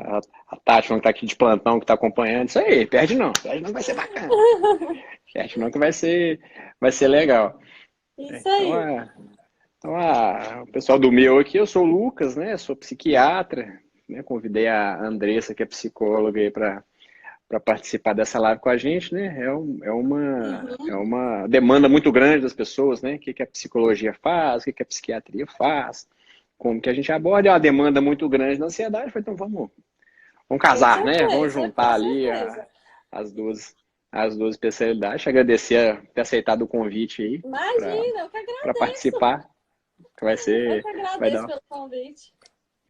a Tati que tá aqui de plantão, que tá acompanhando. Isso aí, perde não que vai ser bacana. Perde não que vai ser legal. Isso Então, aí. o pessoal do meu aqui, eu sou o Lucas, né? Sou psiquiatra, né? Convidei a Andressa, que é psicóloga, aí para participar dessa live com a gente, né? É Uhum. uma demanda muito grande das pessoas, né? O que que a psicologia faz, o que que a psiquiatria faz, como que a gente aborda, é uma demanda muito grande da ansiedade. Então vamos Com casar, né? Vamos certeza, com juntar ali certeza. as duas, as duas especialidades. Agradecer por ter aceitado o convite aí Imagina, eu que para agradeço. participar, que Eu que vai agradeço dar, pelo convite.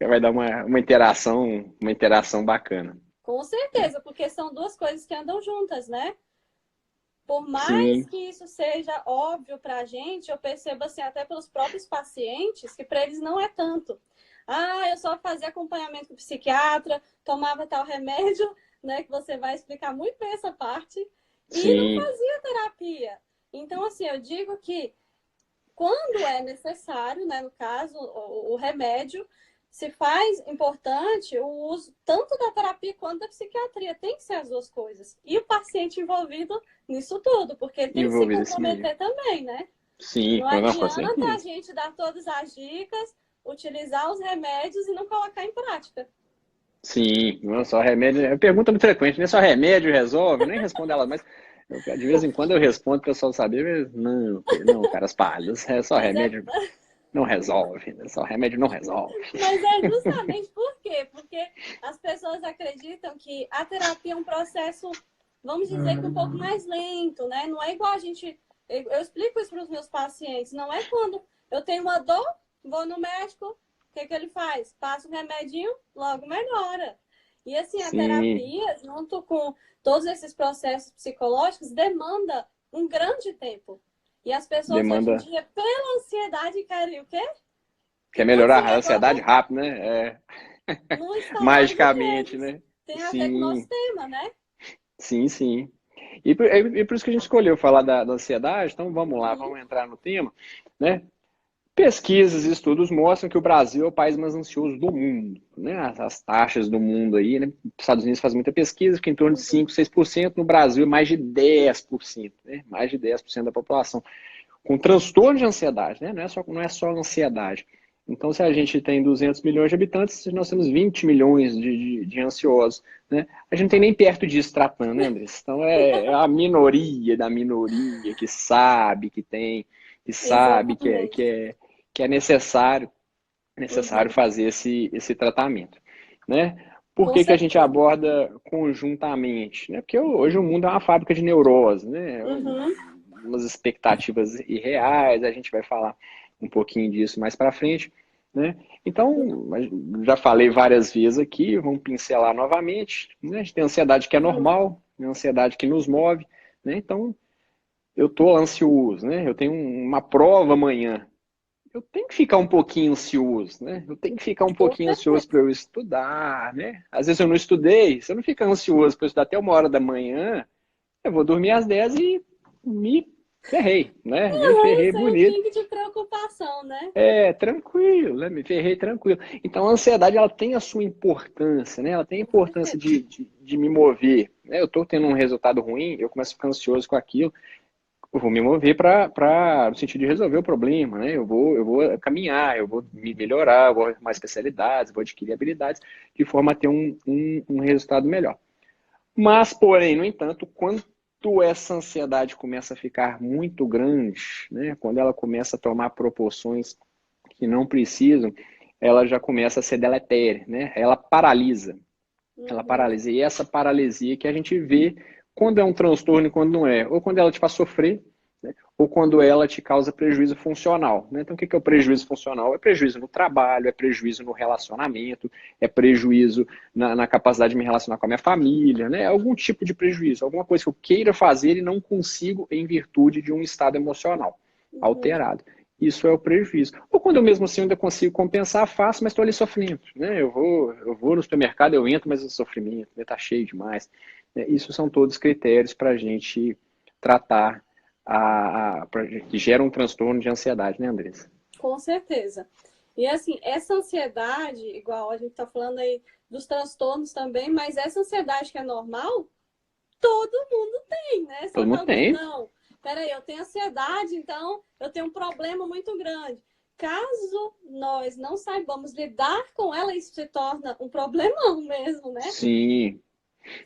vai dar uma interação bacana. Com certeza, porque são duas coisas que andam juntas, né? Por mais Sim, que isso seja óbvio para a gente, eu percebo assim, até pelos próprios pacientes, que para eles não é tanto. Ah, eu só fazia acompanhamento com o psiquiatra, tomava tal remédio, né? Que você vai explicar muito bem essa parte, e não sim, fazia terapia. Então, assim, eu digo que quando é necessário, né, no caso, o remédio, se faz importante o uso tanto da terapia quanto da psiquiatria. Tem que ser as duas coisas. E o paciente envolvido nisso tudo, porque ele tem que se envolvido nesse meio. comprometer também, né? Sim, Não não, com adianta a certeza. gente dar todas as dicas, utilizar os remédios e não colocar em prática. Sim, não é só remédio. É pergunta muito frequente, né? Só remédio resolve? Eu nem respondo ela, mas de vez em quando eu respondo, o pessoal sabe, mas não, caras pálidas, é só Mas é, remédio não resolve, né? Só remédio não resolve. mas é justamente por quê? Porque as pessoas acreditam que a terapia é um processo, vamos dizer que um pouco mais lento, né? Não é igual a gente. Eu explico isso para os meus pacientes. Não é quando eu tenho uma dor, vou no médico, o que, que ele faz? Passa um remedinho, logo melhora. E assim, a Sim, terapia, junto com todos esses processos psicológicos, demanda um grande tempo. E as pessoas hoje em demanda. dia, pela ansiedade, querem o quê? Quer Que quando se melhorar a ansiedade resolva rápido, né? É, no instalar de magicamente, dedos. né? Tem a ver com o nosso Sim, tema, né? sim. E por isso que a gente escolheu falar da ansiedade, então vamos lá, Uhum. vamos entrar no tema, né? Pesquisas e estudos mostram que o Brasil é o país mais ansioso do mundo, né? As taxas do mundo aí, né? Os Estados Unidos faz muita pesquisa, que em torno de 5, 6%, no Brasil é mais de 10%, né? Mais de 10% da população com transtorno de ansiedade, né? Não é só ansiedade. Então, se a gente tem 200 milhões de habitantes, nós temos 20 milhões de ansiosos, né? A gente não tem nem perto disso tratando, né, Andressa? Então, é a minoria da minoria que sabe que tem, que sabe Exatamente. que é necessário Uhum. fazer esse tratamento, né? Por Com que que a gente certeza. aborda conjuntamente, né? Porque hoje o mundo é uma fábrica de neurose, né? Uhum. Umas expectativas irreais, a gente vai falar um pouquinho disso mais para frente, né? Então, já falei várias vezes aqui, vamos pincelar novamente, né? A gente tem ansiedade que é Uhum. normal, né? Ansiedade que nos move, né? Então, eu estou ansioso, né? Eu tenho uma prova amanhã, eu tenho que ficar um pouquinho ansioso, né? Eu tenho que ficar um Com pouquinho ansioso para certeza. eu estudar, né? Às vezes eu não estudei, se eu não ficar ansioso para estudar até 1 hora da manhã, eu vou dormir às 10 e me ferrei, né? Me ferrei Sem um bonito. pingo de preocupação, né? É, tranquilo, né? Me ferrei tranquilo. Então a ansiedade, ela tem a sua importância, né? Ela tem a Com importância certeza. de me mover, né? Eu tô tendo um resultado ruim, eu começo a ficar ansioso com aquilo, eu vou me mover no sentido de resolver o problema, né? Eu vou caminhar, eu vou me melhorar, eu vou arrumar especialidades, vou adquirir habilidades de forma a ter um resultado melhor. Mas, porém, no entanto, quando essa ansiedade começa a ficar muito grande, né? Quando ela começa a tomar proporções que não precisam, ela já começa a ser deletéria, né? Ela paralisa. Ela Uhum. paralisa. E essa paralisia que a gente vê quando é um transtorno e quando não é. Ou quando ela te faz sofrer, né? Ou quando ela te causa prejuízo funcional, né? Então, o que é o prejuízo funcional? É prejuízo no trabalho, é prejuízo no relacionamento, é prejuízo na capacidade de me relacionar com a minha família, né? Algum tipo de prejuízo, alguma coisa que eu queira fazer e não consigo em virtude de um estado emocional Uhum. alterado. Isso é o prejuízo. Ou quando eu mesmo assim ainda consigo compensar, faço, mas estou ali sofrendo. Né? Eu vou no supermercado, eu entro, mas o sofrimento está cheio demais. Isso são todos critérios para a gente tratar, que gera um transtorno de ansiedade, né, Andressa? Com certeza. E assim, essa ansiedade, igual a gente está falando aí dos transtornos também, mas essa ansiedade que é normal, todo mundo tem, né? Só Todo que mundo tem. não, peraí, eu tenho ansiedade, então eu tenho um problema muito grande. Caso nós não saibamos lidar com ela, isso se torna um problemão mesmo, né? Sim.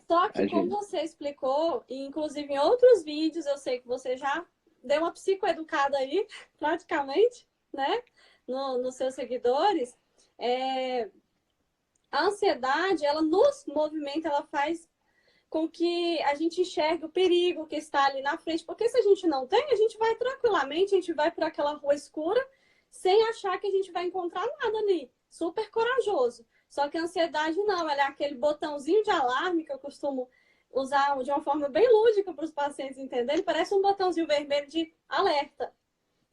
Só que, A como gente... você explicou, e inclusive em outros vídeos, eu sei que você já deu uma psicoeducada aí, praticamente, né? Nos seus seguidores. A ansiedade, ela nos movimenta, ela faz com que a gente enxergue o perigo que está ali na frente. Porque se a gente não tem, a gente vai tranquilamente, a gente vai por aquela rua escura, sem achar que a gente vai encontrar nada ali. Super corajoso. Só que a ansiedade não, ela é aquele botãozinho de alarme que eu costumo usar de uma forma bem lúdica para os pacientes entenderem. Parece um botãozinho vermelho de alerta.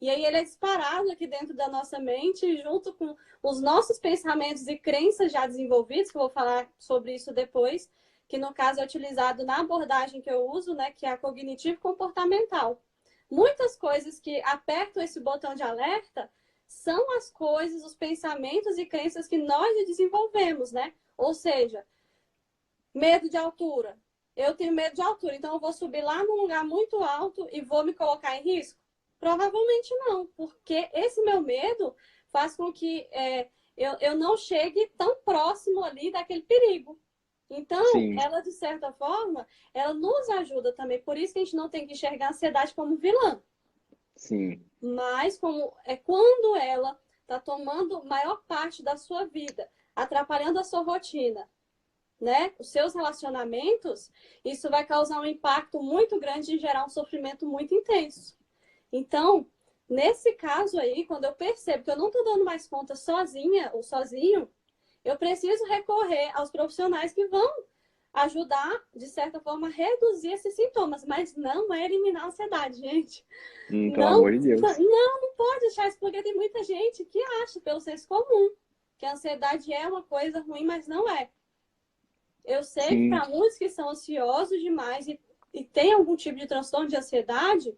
E aí ele é disparado aqui dentro da nossa mente, junto com os nossos pensamentos e crenças já desenvolvidos, que eu vou falar sobre isso depois, que no caso é utilizado na abordagem que eu uso, né, que é a cognitivo-comportamental. Muitas coisas que apertam esse botão de alerta são as coisas, os pensamentos e crenças que nós desenvolvemos, né? Ou seja, medo de altura. Eu tenho medo de altura, então eu vou subir lá num lugar muito alto e vou me colocar em risco? Provavelmente não, porque esse meu medo faz com que eu não chegue tão próximo ali daquele perigo. Então, Sim. ela, de certa forma, ela nos ajuda também. Por isso que a gente não tem que enxergar a ansiedade como vilã. Sim. Mas quando ela está tomando maior parte da sua vida, atrapalhando a sua rotina, né? Os seus relacionamentos, isso vai causar um impacto muito grande e gerar um sofrimento muito intenso. Então, nesse caso aí, quando eu percebo que eu não estou dando mais conta sozinha ou sozinho, eu preciso recorrer aos profissionais que vão ajudar, de certa forma, a reduzir esses sintomas, mas não é eliminar a ansiedade, gente. Pelo amor de Deus. Não pode deixar isso, porque tem muita gente que acha, pelo senso comum, que a ansiedade é uma coisa ruim, mas não é. Eu sei que para muitos que são ansiosos demais e tem algum tipo de transtorno de ansiedade,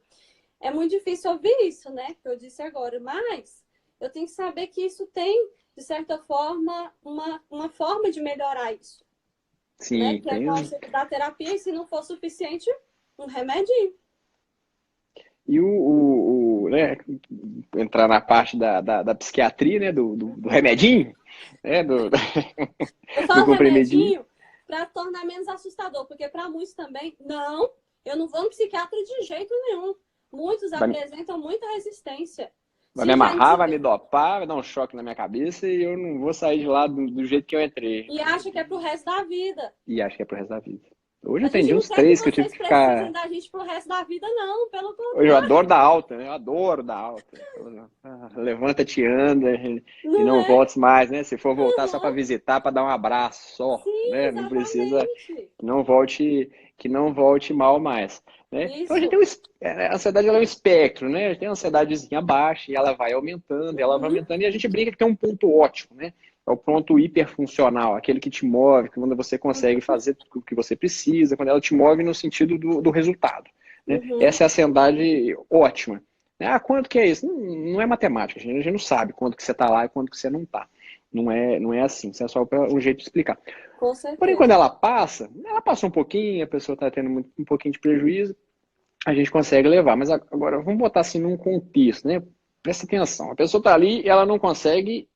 é muito difícil ouvir isso, né? Que eu disse agora. Mas eu tenho que saber que isso tem, de certa forma, uma forma de melhorar isso. Sim, né? Que é com o auxílio da terapia, e se não for suficiente, um remedinho. E né, entrar na parte da psiquiatria, né? Do remedinho, né? Eu falo do comprimidinho. remedinho para tornar menos assustador, porque para muitos também, não, eu não vou no psiquiatra de jeito nenhum. Muitos apresentam muita resistência. Vai me amarrar, vai me dopar, vai dar um choque na minha cabeça e eu não vou sair de lá do jeito que eu entrei. E acha que é pro resto da vida. E acho que é pro resto da vida. Hoje eu atendi uns 3 que eu tive que ficar... precisam da gente pro resto da vida, não, pelo contrário. Hoje eu adoro dar alta, né? Eu adoro dar alta. Levanta-te, anda e não voltes mais, né? Se for voltar só para visitar, para dar um abraço só, sim, né? Exatamente. Não precisa que não volte mal mais. Né? Então a gente tem a ansiedade ela é um espectro, né? A gente tem a ansiedadezinha baixa e ela vai aumentando, ela vai aumentando e a gente brinca que tem um ponto ótimo, né? É o ponto hiperfuncional, aquele que te move, quando você consegue fazer o que você precisa, quando ela te move no sentido do resultado. Né? Essa é a ansiedade ótima. Ah, quanto que é isso? Não é matemática, a gente não sabe quanto que você está lá e quanto que você não está. Não é assim, isso é só um jeito de explicar. Com certeza. Porém, quando ela passa um pouquinho, a pessoa está tendo um pouquinho de prejuízo, a gente consegue levar. Mas agora, vamos botar assim num contexto, né? Presta atenção, a pessoa está ali e ela não consegue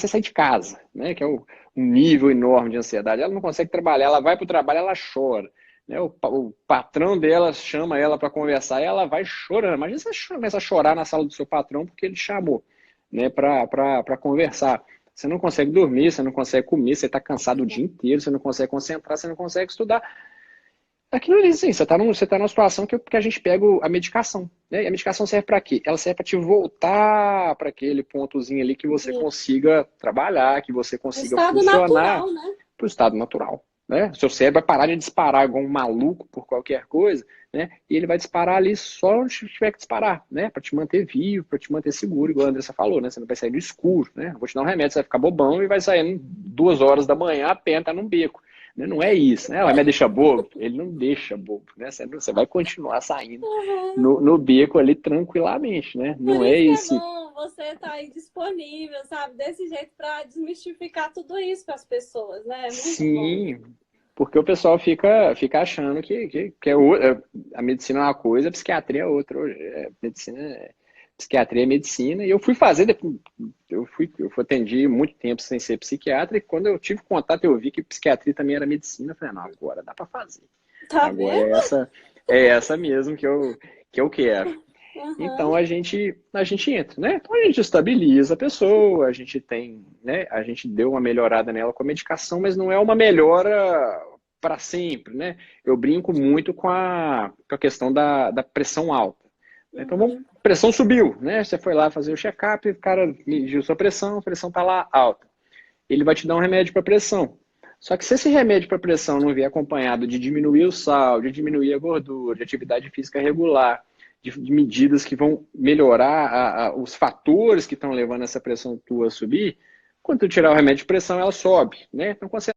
sair de casa, né? Que é um nível enorme de ansiedade. Ela não consegue trabalhar, ela vai para o trabalho, ela chora. Né? O patrão dela chama ela para conversar e ela vai chorando. Imagina você começa a chorar na sala do seu patrão porque ele chamou, né, para conversar. Você não consegue dormir, você não consegue comer, você está cansado o dia inteiro, você não consegue concentrar, você não consegue estudar. Aquilo ali, sim, você está numa situação que a gente pega a medicação. Né? E a medicação serve para quê? Ela serve para te voltar para aquele pontozinho ali que você consiga trabalhar, que você consiga funcionar para o estado natural. Né? O seu cérebro vai parar de disparar igual um maluco por qualquer coisa, né? E ele vai disparar ali só onde tiver que disparar, né? Para te manter vivo, para te manter seguro, igual a Andressa falou, né? Você não vai sair do escuro, né? Eu vou te dar um remédio, você vai ficar bobão e vai sair 2 horas da manhã a pé, tá num beco. Não é isso, né? Ela me deixa bobo. Ele não deixa bobo, né? Você vai continuar saindo no beco ali tranquilamente, né? Não é isso. É bom você estar aí disponível, sabe? Desse jeito para desmistificar tudo isso para as pessoas, né? É muito bom. Sim, porque o pessoal fica achando que a medicina é uma coisa, a psiquiatria é outra. Hoje. Psiquiatria é medicina, e eu fui fazer, eu atendi muito tempo sem ser psiquiatra, e quando eu tive contato, eu vi que psiquiatria também era medicina, eu falei, não, agora dá para fazer. Tá Agora vendo? é essa mesmo que eu quero. Então Uhum. a gente entra, né? Então a gente estabiliza a pessoa, a gente tem, né? A gente deu uma melhorada nela com a medicação, mas não é uma melhora para sempre, né? Eu brinco muito com a questão da pressão alta. Então, Uhum. pressão subiu, né? Você foi lá fazer o check-up, o cara mediu sua pressão, a pressão está lá alta. Ele vai te dar um remédio para pressão. Só que se esse remédio para pressão não vier acompanhado de diminuir o sal, de diminuir a gordura, de atividade física regular, de medidas que vão melhorar os fatores que estão levando essa pressão tua a subir, quando tu tirar o remédio de pressão, ela sobe, né? Então, com a ansiedade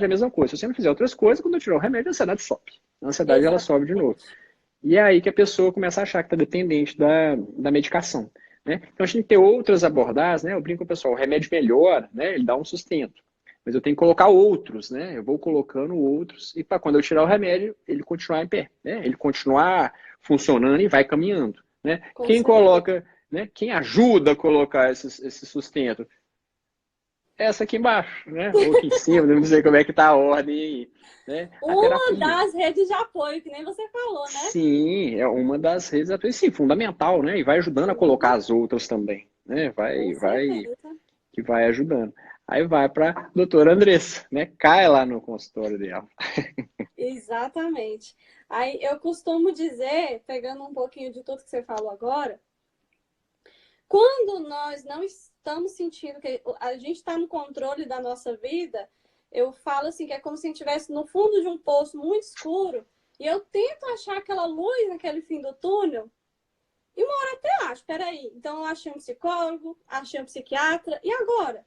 é a mesma coisa. Se você não fizer outras coisas, quando eu tirar o remédio, a ansiedade sobe. A ansiedade, ela sobe de novo. Exatamente. E é aí que a pessoa começa a achar que está dependente da medicação. Né? Então a gente tem que ter outras abordagens, né? Eu brinco com o pessoal, o remédio melhora, né? Ele dá um sustento. Mas eu tenho que colocar outros, né? Eu vou colocando outros, e para quando eu tirar o remédio, ele continuar em pé, né? Ele continuar funcionando e vai caminhando. Né? Com Quem certeza. coloca, né? Quem ajuda a colocar esse sustento? Essa aqui embaixo, né? Ou aqui em cima, não sei como é que está a ordem aí. Né? A Uma terapia. das redes de apoio, que nem você falou, né? Sim, é uma das redes atuais, sim, fundamental, né? E vai ajudando a colocar Sim, as outras também, né? com certeza. Que vai ajudando. Aí vai para doutora Andressa, né? Cai lá no consultório dela. Exatamente. Aí eu costumo dizer, pegando um pouquinho de tudo que você falou agora, quando nós não estamos sentindo que a gente está no controle da nossa vida, eu falo assim que é como se a gente estivesse no fundo de um poço muito escuro e eu tento achar aquela luz naquele fim do túnel e uma hora até acho, peraí, então eu achei um psicólogo, achei um psiquiatra, e agora?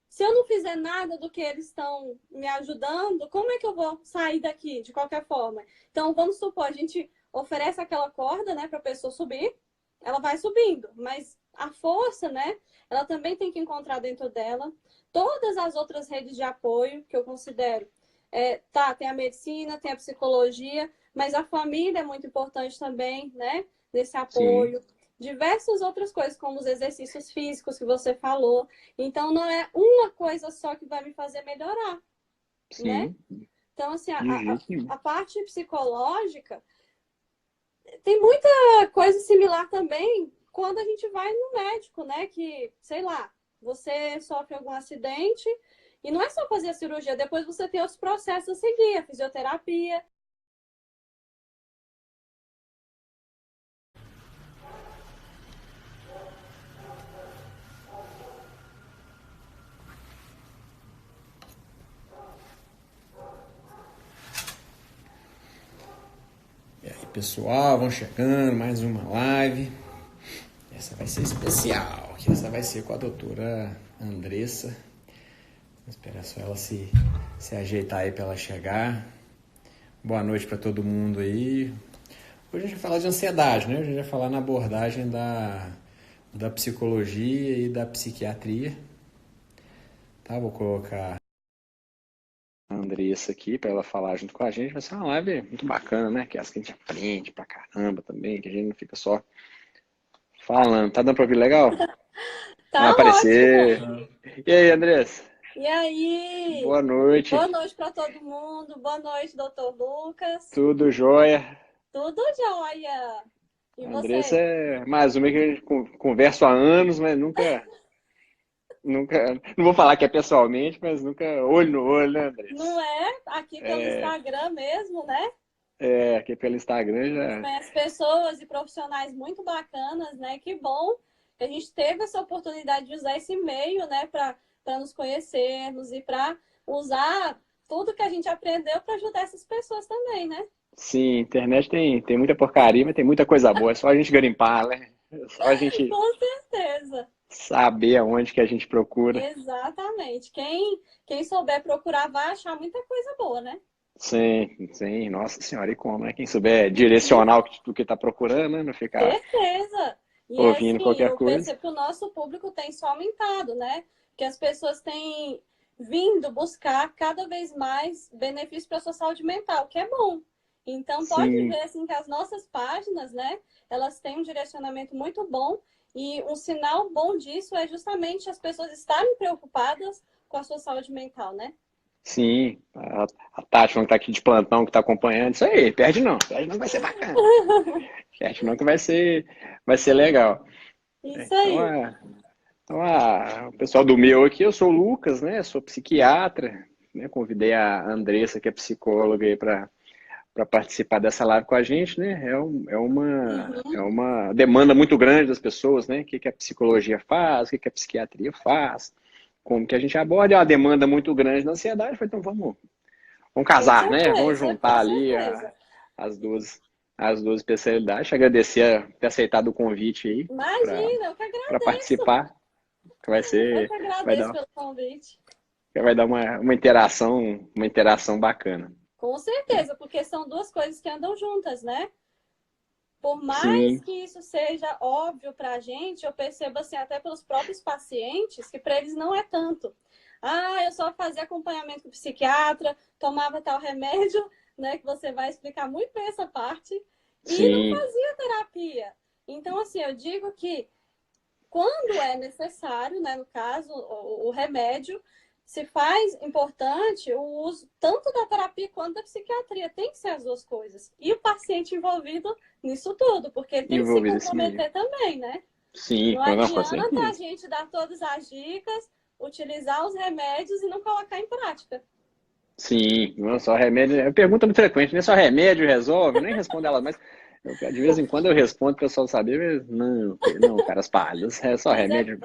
Se eu não fizer nada do que eles estão me ajudando, como é que eu vou sair daqui de qualquer forma? Então, vamos supor, a gente oferece aquela corda, né, para a pessoa subir, ela vai subindo, mas a força, né, ela também tem que encontrar dentro dela todas as outras redes de apoio que eu considero. Tá, tem a medicina, tem a psicologia, mas a família é muito importante também, né, nesse Sim, apoio. Diversas outras coisas, como os exercícios físicos que você falou. Então, não é uma coisa só que vai me fazer melhorar, né? sim, Então, assim, de jeito nenhum. a parte psicológica tem muita coisa similar também quando a gente vai no médico, né? Que, sei lá, você sofre algum acidente e não é só fazer a cirurgia, depois você tem outros processos a seguir, a fisioterapia. E aí, pessoal, vão chegando, mais uma live. Essa vai ser especial, que essa vai ser com a doutora Andressa. Vou esperar só ela se ajeitar aí para ela chegar. Boa noite para todo mundo aí. Hoje a gente vai falar de ansiedade, né? Hoje a gente vai falar na abordagem da psicologia e da psiquiatria. Tá? Vou colocar. A Andressa aqui, para ela falar junto com a gente, vai ser uma live muito bacana, né? Que é essa que a gente aprende pra caramba também, que a gente não fica só falando. Tá dando pra ouvir legal? Tá Vai ótimo! aparecer. E aí, Andressa? E aí? Boa noite. Boa noite para todo mundo. Boa noite, doutor Lucas. Tudo jóia? Tudo jóia. E A Andressa você? é mais uma que a gente conversa há anos, mas nunca, não vou falar que é pessoalmente, mas nunca olho no olho, né, Não Andressa? é? Aqui pelo Instagram mesmo, né? Aqui pelo Instagram A gente já. conhece pessoas e profissionais muito bacanas, né? Que bom que a gente teve essa oportunidade de usar esse meio, né? Para nos conhecermos e para usar tudo que a gente aprendeu para ajudar essas pessoas também, né? Sim, internet tem muita porcaria, mas tem muita coisa boa. É só a gente garimpar, né? É só a gente Com certeza. saber aonde que a gente procura. Exatamente. Quem souber procurar vai achar muita coisa boa, né? Sim, sim, nossa senhora, e como, né? Quem souber direcionar o que está procurando, né? Não ficar Certeza. E ouvindo assim, qualquer eu coisa. percebo que o nosso público tem só aumentado, né? Que as pessoas têm vindo buscar cada vez mais benefícios para a sua saúde mental, que é bom. Então, pode Sim, ver assim, que as nossas páginas, né? Elas têm um direcionamento muito bom. E um sinal bom disso é justamente as pessoas estarem preocupadas com a sua saúde mental, né? sim. A Tati, que está aqui de plantão, que está acompanhando, isso aí, perde não que vai ser bacana. Perde não que vai ser legal. Isso Então, aí. o pessoal do meu aqui, eu sou o Lucas, né? Sou psiquiatra, né? Convidei a Andressa, que é psicóloga, aí para participar dessa live com a gente, né? É Uhum. uma demanda muito grande das pessoas, né? O que a psicologia faz, o que a psiquiatria faz, como que a gente aborda, é uma demanda muito grande da ansiedade. Falei, então vamos Com casar, né? Vamos certeza, juntar com ali certeza. as duas, as duas especialidades. Te agradecer ter aceitado o convite aí Imagina, eu que para agradeço. participar, que Eu que vai agradeço dar, pelo convite. vai dar uma interação bacana. Com certeza, porque são duas coisas que andam juntas, né? Por mais Sim, que isso seja óbvio para a gente, eu percebo assim, até pelos próprios pacientes, que para eles não é tanto. Ah, eu só fazia acompanhamento com o psiquiatra, tomava tal remédio, né? Que você vai explicar muito bem essa parte, e não sim, fazia terapia. Então, assim, eu digo que quando é necessário, né, no caso, o remédio, se faz importante o uso tanto da terapia quanto da psiquiatria. Tem que ser as duas coisas. E o paciente envolvido nisso tudo, porque ele tem que se envolvido esse meio. comprometer também, né? Sim, Não não, com adianta a certeza. gente dar todas as dicas, utilizar os remédios e não colocar em prática. Sim, não só remédio. É pergunta muito frequente, nem só remédio resolve, eu nem respondo ela, mas de vez em quando eu respondo, o pessoal sabe, mas não, caras pálidas, é só Mas é, remédio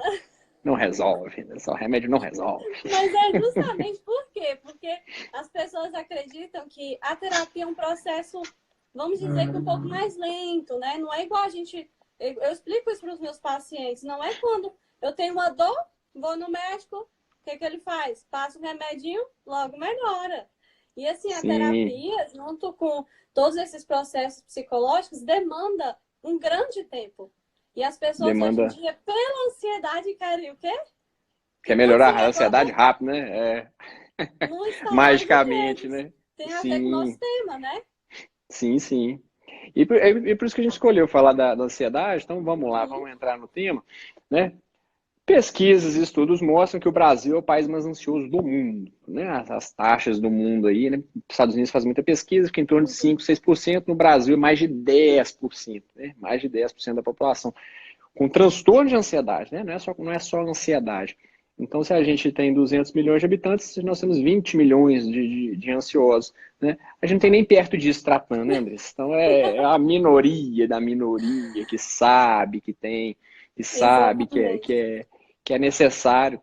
não resolve, né? Só remédio não resolve. mas é justamente por quê? Porque as pessoas acreditam que a terapia é um processo, vamos dizer que um pouco mais lento, né? Não é igual a gente. Eu explico isso para os meus pacientes. Não é quando eu tenho uma dor, vou no médico, o que ele faz? Passa um remedinho, logo melhora. E assim, a Sim, terapia, junto com todos esses processos psicológicos, demanda um grande tempo. E as pessoas hoje em demanda. dia, pela ansiedade, querem o quê? Quer Que tudo se melhorar a ansiedade resolva rápido, né? É, no instalar de magicamente, dedos. né? Tem a ver com o nosso Sim, tema, né? sim. E por isso que a gente escolheu falar da ansiedade, então vamos lá, Uhum. vamos entrar no tema, né? Pesquisas e estudos mostram que o Brasil é o país mais ansioso do mundo, né? As taxas do mundo aí, né? Os Estados Unidos faz muita pesquisa, fica em torno de Uhum. 5, 6%, no Brasil é mais de 10%, né? Mais de 10% da população com transtorno de ansiedade, né? Não é só ansiedade. Então, se a gente tem 200 milhões de habitantes, nós temos 20 milhões de ansiosos, né? A gente não tem nem perto disso tratando, né, Andressa? Então, é a minoria da minoria que sabe que tem, que sabe Exatamente. que é necessário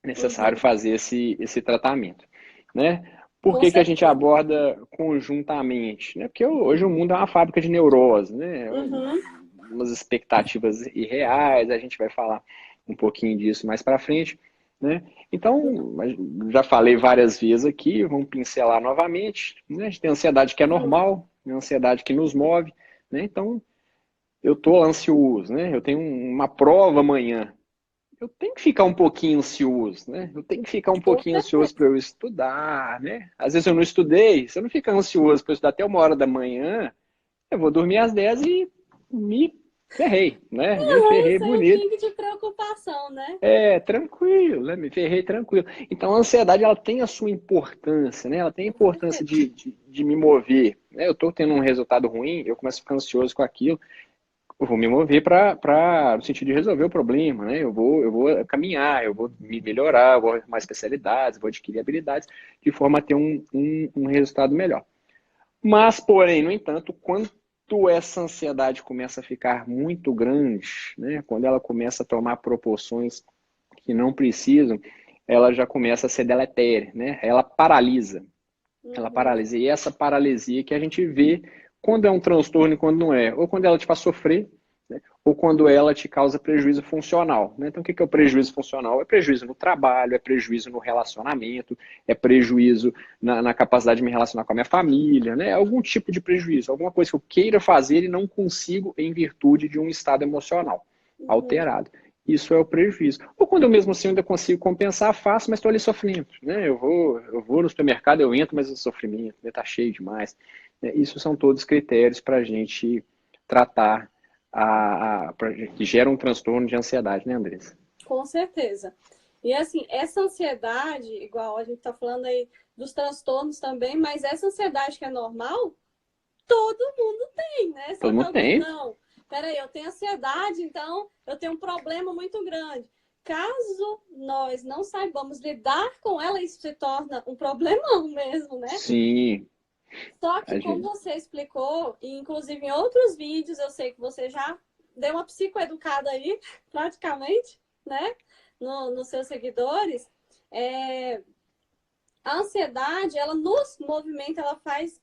Uhum. fazer esse tratamento, né? Por Com que a gente certeza. aborda conjuntamente? Né? Porque hoje o mundo é uma fábrica de neurose, né? Uhum. Umas expectativas irreais, a gente vai falar um pouquinho disso mais para frente, né? Então, já falei várias vezes aqui, vamos pincelar novamente, né? A gente tem ansiedade que é Uhum. normal, né? Ansiedade que nos move, né? Então, eu estou ansioso, né? Eu tenho uma prova amanhã, eu tenho que ficar um pouquinho ansioso, né? Eu tenho que ficar um Com pouquinho ansioso para certeza. eu estudar, né? Às vezes eu não estudei, se eu não ficar ansioso para eu estudar até 1 hora da manhã, eu vou dormir às 10 e me ferrei, né? Me ferrei Sem um bonito. pingo de preocupação, né? É, tranquilo, né? Me ferrei tranquilo. Então a ansiedade, ela tem a sua importância, né? Ela tem a Com importância certeza. de me mover, né? Eu tô tendo um resultado ruim, eu começo a ficar ansioso com aquilo, eu vou me mover no sentido de resolver o problema, né? Eu vou caminhar, eu vou me melhorar, eu vou arrumar especialidades, vou adquirir habilidades de forma a ter um resultado melhor. Mas, porém, no entanto, quando essa ansiedade começa a ficar muito grande, né? Quando ela começa a tomar proporções que não precisam, ela já começa a ser deletéria, né? Ela paralisa. Ela Uhum. paralisa. E essa paralisia que a gente vê quando é um transtorno e quando não é. Ou quando ela te faz sofrer, né? ou quando ela te causa prejuízo funcional, né? Então, o que é o prejuízo funcional? É prejuízo no trabalho, é prejuízo no relacionamento, é prejuízo na capacidade de me relacionar com a minha família, né? Algum tipo de prejuízo, alguma coisa que eu queira fazer e não consigo em virtude de um estado emocional alterado. Isso é o prejuízo. Ou quando eu mesmo assim ainda consigo compensar, faço, mas estou ali sofrendo, né? Eu vou no supermercado, eu entro, mas o sofrimento está cheio demais. Isso são todos critérios para a gente tratar que gera um transtorno de ansiedade, né, Andressa? Com certeza. E assim, essa ansiedade, igual a gente está falando aí dos transtornos também, mas essa ansiedade que é normal, todo mundo tem, né? Só Todo que mundo alguns tem. não. Peraí, eu tenho ansiedade, então eu tenho um problema muito grande. Caso nós não saibamos lidar com ela, isso se torna um problemão mesmo, né? Sim. Só que, como você explicou, e inclusive em outros vídeos, eu sei que você já deu uma psicoeducada aí, praticamente, né? Nos seus seguidores. A ansiedade, ela nos movimenta, ela faz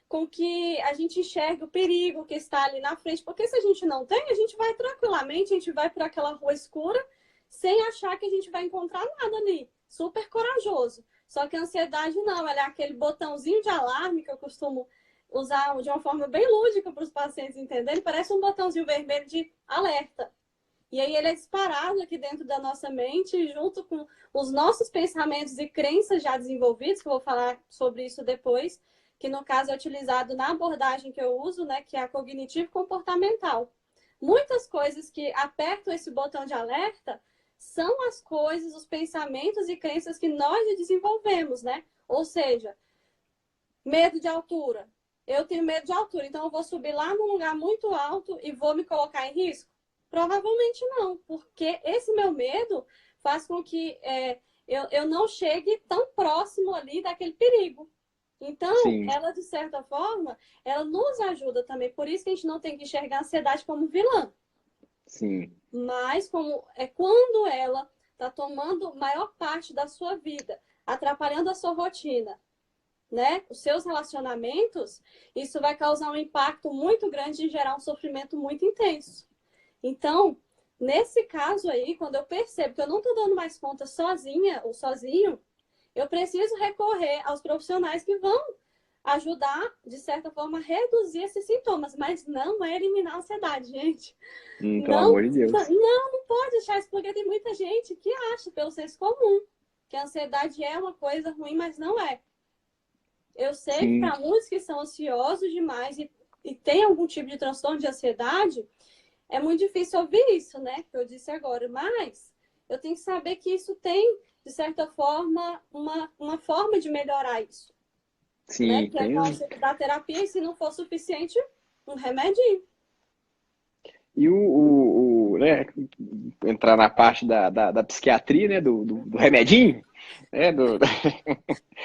com que a gente enxergue o perigo que está ali na frente. Porque se a gente não tem, a gente vai tranquilamente, a gente vai por aquela rua escura, sem achar que a gente vai encontrar nada ali. Super corajoso. Só que a ansiedade não, ela é aquele botãozinho de alarme que eu costumo usar de uma forma bem lúdica para os pacientes entenderem. Parece um botãozinho vermelho de alerta. E aí ele é disparado aqui dentro da nossa mente, junto com os nossos pensamentos e crenças já desenvolvidos, que eu vou falar sobre isso depois, que no caso é utilizado na abordagem que eu uso, né, que é a cognitivo-comportamental. Muitas coisas que apertam esse botão de alerta são as coisas, os pensamentos e crenças que nós desenvolvemos, né? Ou seja, medo de altura. Eu tenho medo de altura, então eu vou subir lá num lugar muito alto e vou me colocar em risco? Provavelmente não, porque esse meu medo faz com que eu não chegue tão próximo ali daquele perigo. Então, Sim. ela, de certa forma, ela nos ajuda também. Por isso que a gente não tem que enxergar a ansiedade como vilã. Sim. Mas quando ela está tomando maior parte da sua vida, atrapalhando a sua rotina, né? Os seus relacionamentos, isso vai causar um impacto muito grande e gerar um sofrimento muito intenso. Então, nesse caso aí, quando eu percebo que eu não estou dando mais conta sozinha ou sozinho, eu preciso recorrer aos profissionais que vão ajudar, de certa forma, a reduzir esses sintomas, mas não é eliminar a ansiedade, gente. Pelo amor de Deus. Não pode deixar isso, porque tem muita gente que acha, pelo senso comum, que a ansiedade é uma coisa ruim, mas não é. Eu sei que para muitos que são ansiosos demais e tem algum tipo de transtorno de ansiedade, é muito difícil ouvir isso, né? Que eu disse agora. Mas eu tenho que saber que isso tem, de certa forma, uma forma de melhorar isso. Sim, né? Que é da terapia e, se não for suficiente, um remedinho. E né, entrar na parte da psiquiatria, né? Do remedinho, né?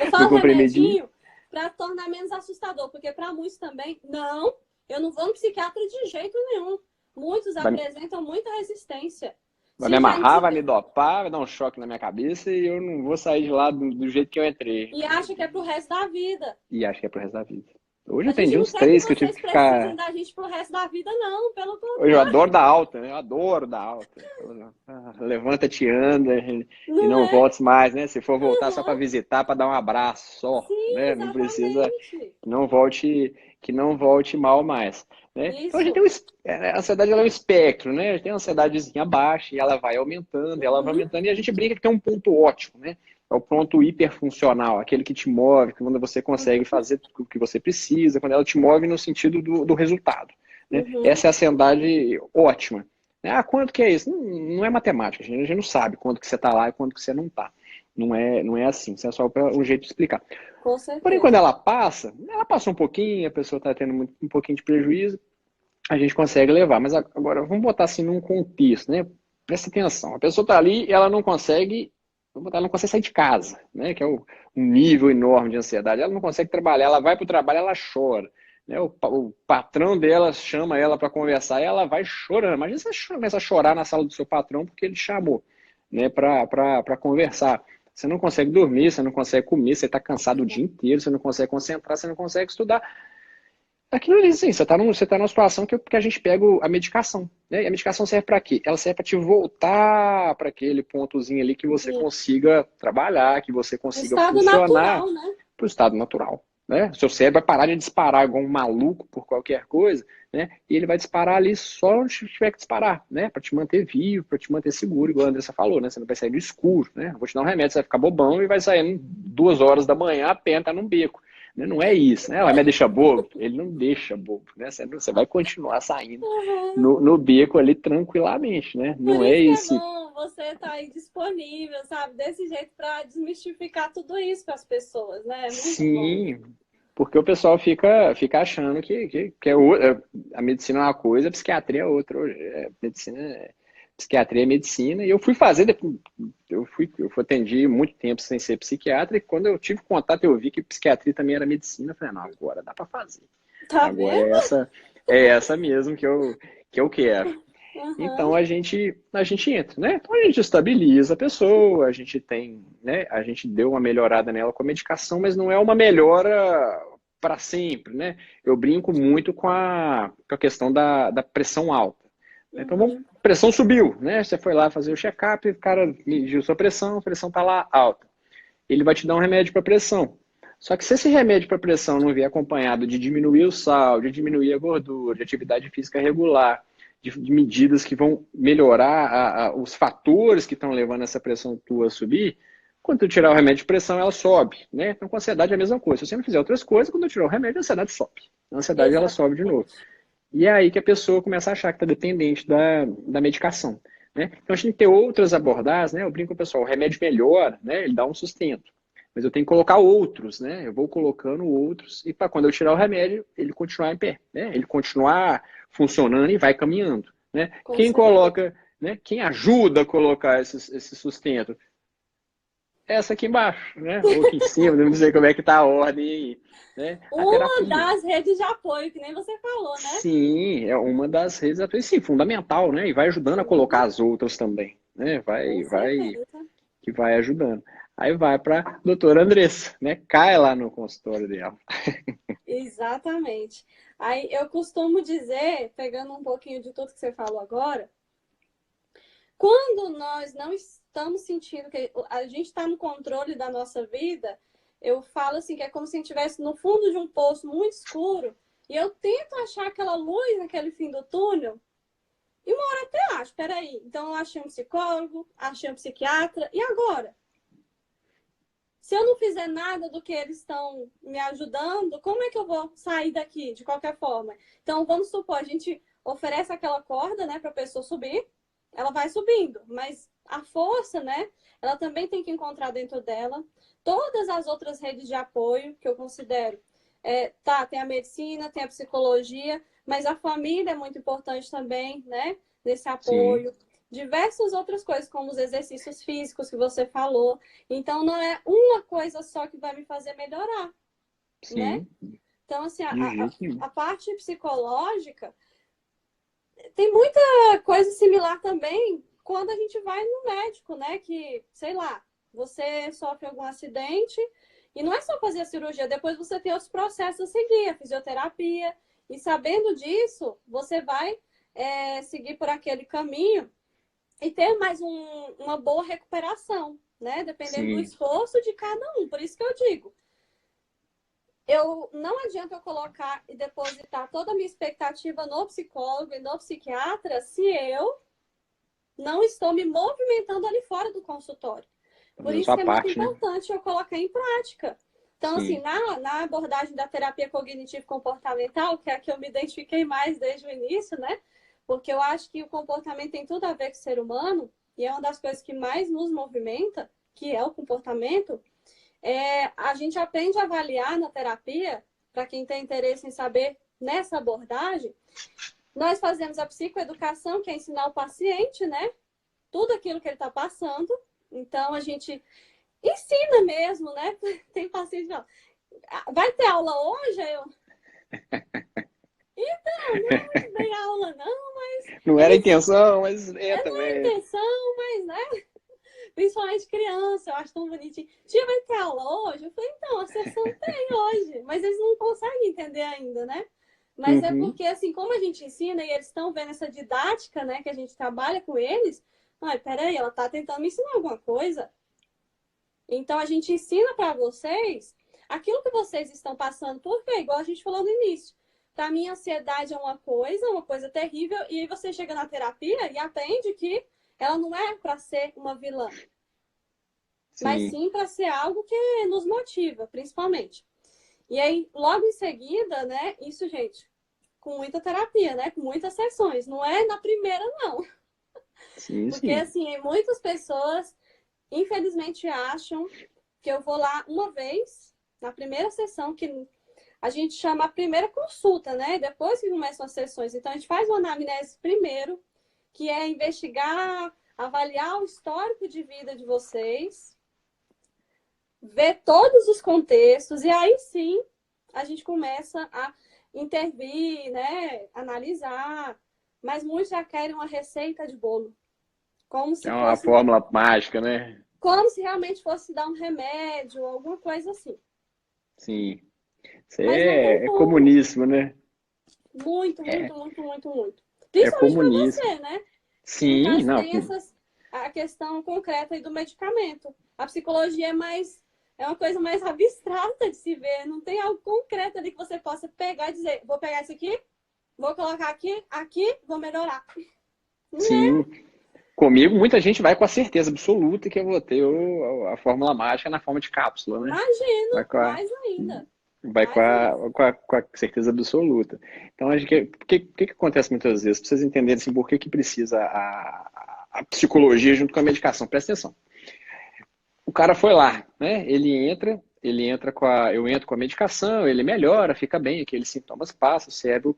Eu falo remedinho para tornar menos assustador, porque para muitos também, não, eu não vou no psiquiatra de jeito nenhum. Muitos apresentam muita resistência. Vai me amarrar, vai me dopar, vai dar um choque na minha cabeça e eu não vou sair de lá do jeito que eu entrei. E acha que é pro resto da vida. E acha que é pro resto da vida. Hoje eu atendi uns 3 que eu tive que ficar... Vocês precisam da gente pro resto da vida, não, pelo contrário. Hoje eu adoro dar alta, né? Eu adoro dar alta. Levanta-te, anda e não voltes mais, né? Se for voltar só para visitar, para dar um abraço só, sim, né? Não precisa, que não volte mal mais. Né? Então a gente tem a ansiedade, ela é um espectro, né? A gente tem uma ansiedadezinha baixa e ela vai aumentando, e a gente brinca que tem um ponto ótimo, né? É o ponto hiperfuncional, aquele que te move, quando você consegue fazer o que você precisa, quando ela te move no sentido do resultado. Né? Essa é a ansiedade ótima. Ah, quanto que é isso? Não é matemática, a gente não sabe quanto que você está lá e quanto que você não está. Não é assim, isso é só um jeito de explicar. Com certeza. Porém, quando ela passa um pouquinho, a pessoa está tendo um pouquinho de prejuízo, a gente consegue levar. Mas agora, vamos botar assim num contexto, né? Presta atenção, a pessoa está ali e ela não consegue sair de casa, né? Que é um nível enorme de ansiedade. Ela não consegue trabalhar, ela vai para o trabalho, ela chora. Né? O patrão dela chama ela para conversar e ela vai chorando. Imagina você começa a chorar na sala do seu patrão porque ele chamou, né, para conversar. Você não consegue dormir, você não consegue comer, você está cansado o dia inteiro, você não consegue concentrar, você não consegue estudar. Aquilo ali, sim, você tá numa situação que a gente pega a medicação, né? E a medicação serve para quê? Ela serve para te voltar para aquele pontozinho ali que você E consiga trabalhar, que você o consiga estado funcionar natural, né? para o estado natural, né? O seu cérebro vai parar de disparar igual um maluco por qualquer coisa, né? E ele vai disparar ali só onde tiver que disparar, né? Para te manter vivo, para te manter seguro, igual a Andressa falou, né? Você não vai sair do escuro, né? Eu vou te dar um remédio, você vai ficar bobão e vai sair 2 horas da manhã a pé, tá num beco. Né? Não é isso, né? O remédio deixa bobo? Ele não deixa bobo, né? Você vai continuar saindo Uhum. no beco ali tranquilamente, né? Por Não é isso que é esse. bom você estar aí disponível, sabe? Desse jeito para desmistificar tudo isso para as pessoas, né? É muito bom. Sim, porque o pessoal fica achando que a medicina é uma coisa, a psiquiatria é outra. Hoje psiquiatria é medicina, e eu fui fazer, eu fui atendi muito tempo sem ser psiquiatra, e quando eu tive contato, eu vi que psiquiatria também era medicina, eu falei, não, agora dá para fazer. Tá Agora vendo? é essa mesmo que eu quero. Então Uhum. a gente entra, né? Então a gente estabiliza a pessoa, a gente tem, né? A gente deu uma melhorada nela com a medicação, mas não é uma melhora para sempre, né? Eu brinco muito com a questão da pressão alta. Então Uhum. pressão subiu, né? Você foi lá fazer o check-up, o cara mediu sua pressão, a pressão tá lá alta. Ele vai te dar um remédio para pressão. Só que se esse remédio para pressão não vier acompanhado de diminuir o sal, de diminuir a gordura, de atividade física regular, de medidas que vão melhorar os fatores que estão levando essa pressão tua a subir, quando tu tirar o remédio de pressão, ela sobe, né? Então, com a ansiedade é a mesma coisa. Se você não fizer outras coisas, quando eu tirar o remédio, a ansiedade sobe. A ansiedade, ela sobe de novo. Exatamente. E é aí que a pessoa começa a achar que está dependente da medicação, né? Então, a gente tem que ter outras abordagens, né? Eu brinco com o pessoal, o remédio melhora, né? Ele dá um sustento. Mas eu tenho que colocar outros, né? Eu vou colocando outros, e para quando eu tirar o remédio, ele continuar em pé, né? Ele continuar funcionando e vai caminhando, né? Com Quem certeza. coloca, né? Quem ajuda a colocar esse sustento? Essa aqui embaixo, né? Ou aqui em cima, não sei como é que tá a ordem aí, né? A Uma terapia. das redes de apoio, que nem você falou, né? Sim, é uma das redes atuais, sim, fundamental, né? E vai ajudando a colocar Uhum. as outras também, né? Com certeza. Que vai ajudando. Aí vai para doutora Andressa, né? Cai lá no consultório dela. Exatamente. Aí eu costumo dizer, pegando um pouquinho de tudo que você falou agora, quando nós não estamos sentindo que a gente está no controle da nossa vida, eu falo assim que é como se a gente estivesse no fundo de um poço muito escuro e eu tento achar aquela luz naquele fim do túnel e uma hora até acho, peraí, então eu achei um psicólogo, achei um psiquiatra, e agora? Se eu não fizer nada do que eles estão me ajudando, como é que eu vou sair daqui de qualquer forma? Então, vamos supor, a gente oferece aquela corda, né, para a pessoa subir, ela vai subindo, mas a força, né, ela também tem que encontrar dentro dela. Todas as outras redes de apoio que eu considero, tá, tem a medicina, tem a psicologia, mas a família é muito importante também, né, nesse Sim, apoio. Diversas outras coisas, como os exercícios físicos que você falou. Então, não é uma coisa só que vai me fazer melhorar, né? sim, Então, assim, de jeito nenhum. a parte psicológica tem muita coisa similar também quando a gente vai no médico, né? Que, sei lá, você sofre algum acidente e não é só fazer a cirurgia, depois você tem outros processos a seguir, a fisioterapia. E sabendo disso, você vai seguir por aquele caminho e ter mais uma boa recuperação, né? Dependendo do Sim, esforço de cada um. Por isso que eu digo, eu não adianta eu colocar e depositar toda a minha expectativa no psicólogo e no psiquiatra se eu não estou me movimentando ali fora do consultório. Por fazendo isso sua que é muito parte, né? importante eu colocar em prática. Então, assim, Sim, na abordagem da terapia cognitivo-comportamental, que é a que eu me identifiquei mais desde o início, né? Porque eu acho que o comportamento tem tudo a ver com o ser humano, e é uma das coisas que mais nos movimenta, que é o comportamento. A gente aprende a avaliar na terapia, para quem tem interesse em saber nessa abordagem, nós fazemos a psicoeducação, que é ensinar o paciente, né? Tudo aquilo que ele está passando. Então, a gente ensina mesmo, né? Tem paciente que fala, vai ter aula hoje? Eu, então, não dei aula não, mas não era a eles intenção, mas é não é também. intenção, mas, né? Principalmente criança, eu acho tão bonitinho. Tia, vai ter aula hoje? Eu falei, então, a sessão tem hoje, mas eles não conseguem entender ainda, né? Mas é porque, assim, como a gente ensina e eles estão vendo essa didática, né, que a gente trabalha com eles, ai, peraí, ela tá tentando me ensinar alguma coisa. Então, a gente ensina para vocês aquilo que vocês estão passando, porque, igual a gente falou no início, para mim, a ansiedade é uma coisa terrível, e aí você chega na terapia e aprende que ela não é para ser uma vilã, mas sim para ser algo que nos motiva, principalmente. E aí, logo em seguida, né, isso, gente, com muita terapia, né, com muitas sessões, não é na primeira, não. Sim, porque, assim, muitas pessoas, infelizmente, acham que eu vou lá uma vez, na primeira sessão, que a gente chama a primeira consulta, né? Depois que começam as sessões. Então, a gente faz uma anamnese primeiro, que é investigar, avaliar o histórico de vida de vocês, ver todos os contextos, e aí sim a gente começa a intervir, né? Analisar. Mas muitos já querem uma receita de bolo. Como se é uma fórmula mágica, né? Como se realmente fosse dar um remédio, alguma coisa assim. Sim. Isso é comunismo, né? Muito. Principalmente É para comunismo. você, né? Sim, no caso, não. tem a questão concreta aí do medicamento. A psicologia é uma coisa mais abstrata de se ver. Não tem algo concreto ali que você possa pegar e dizer, vou pegar isso aqui, vou colocar aqui, vou melhorar. Sim. Comigo, muita gente vai com a certeza absoluta que eu vou ter a fórmula mágica na forma de cápsula, né? Imagino, mais ainda. Vai com a certeza absoluta. Então, acho que o que acontece muitas vezes? Pra vocês entenderem assim, por que precisa a psicologia junto com a medicação. Presta atenção. O cara foi lá, né? Eu entro com a medicação, ele melhora, fica bem, aqueles sintomas passam, o cérebro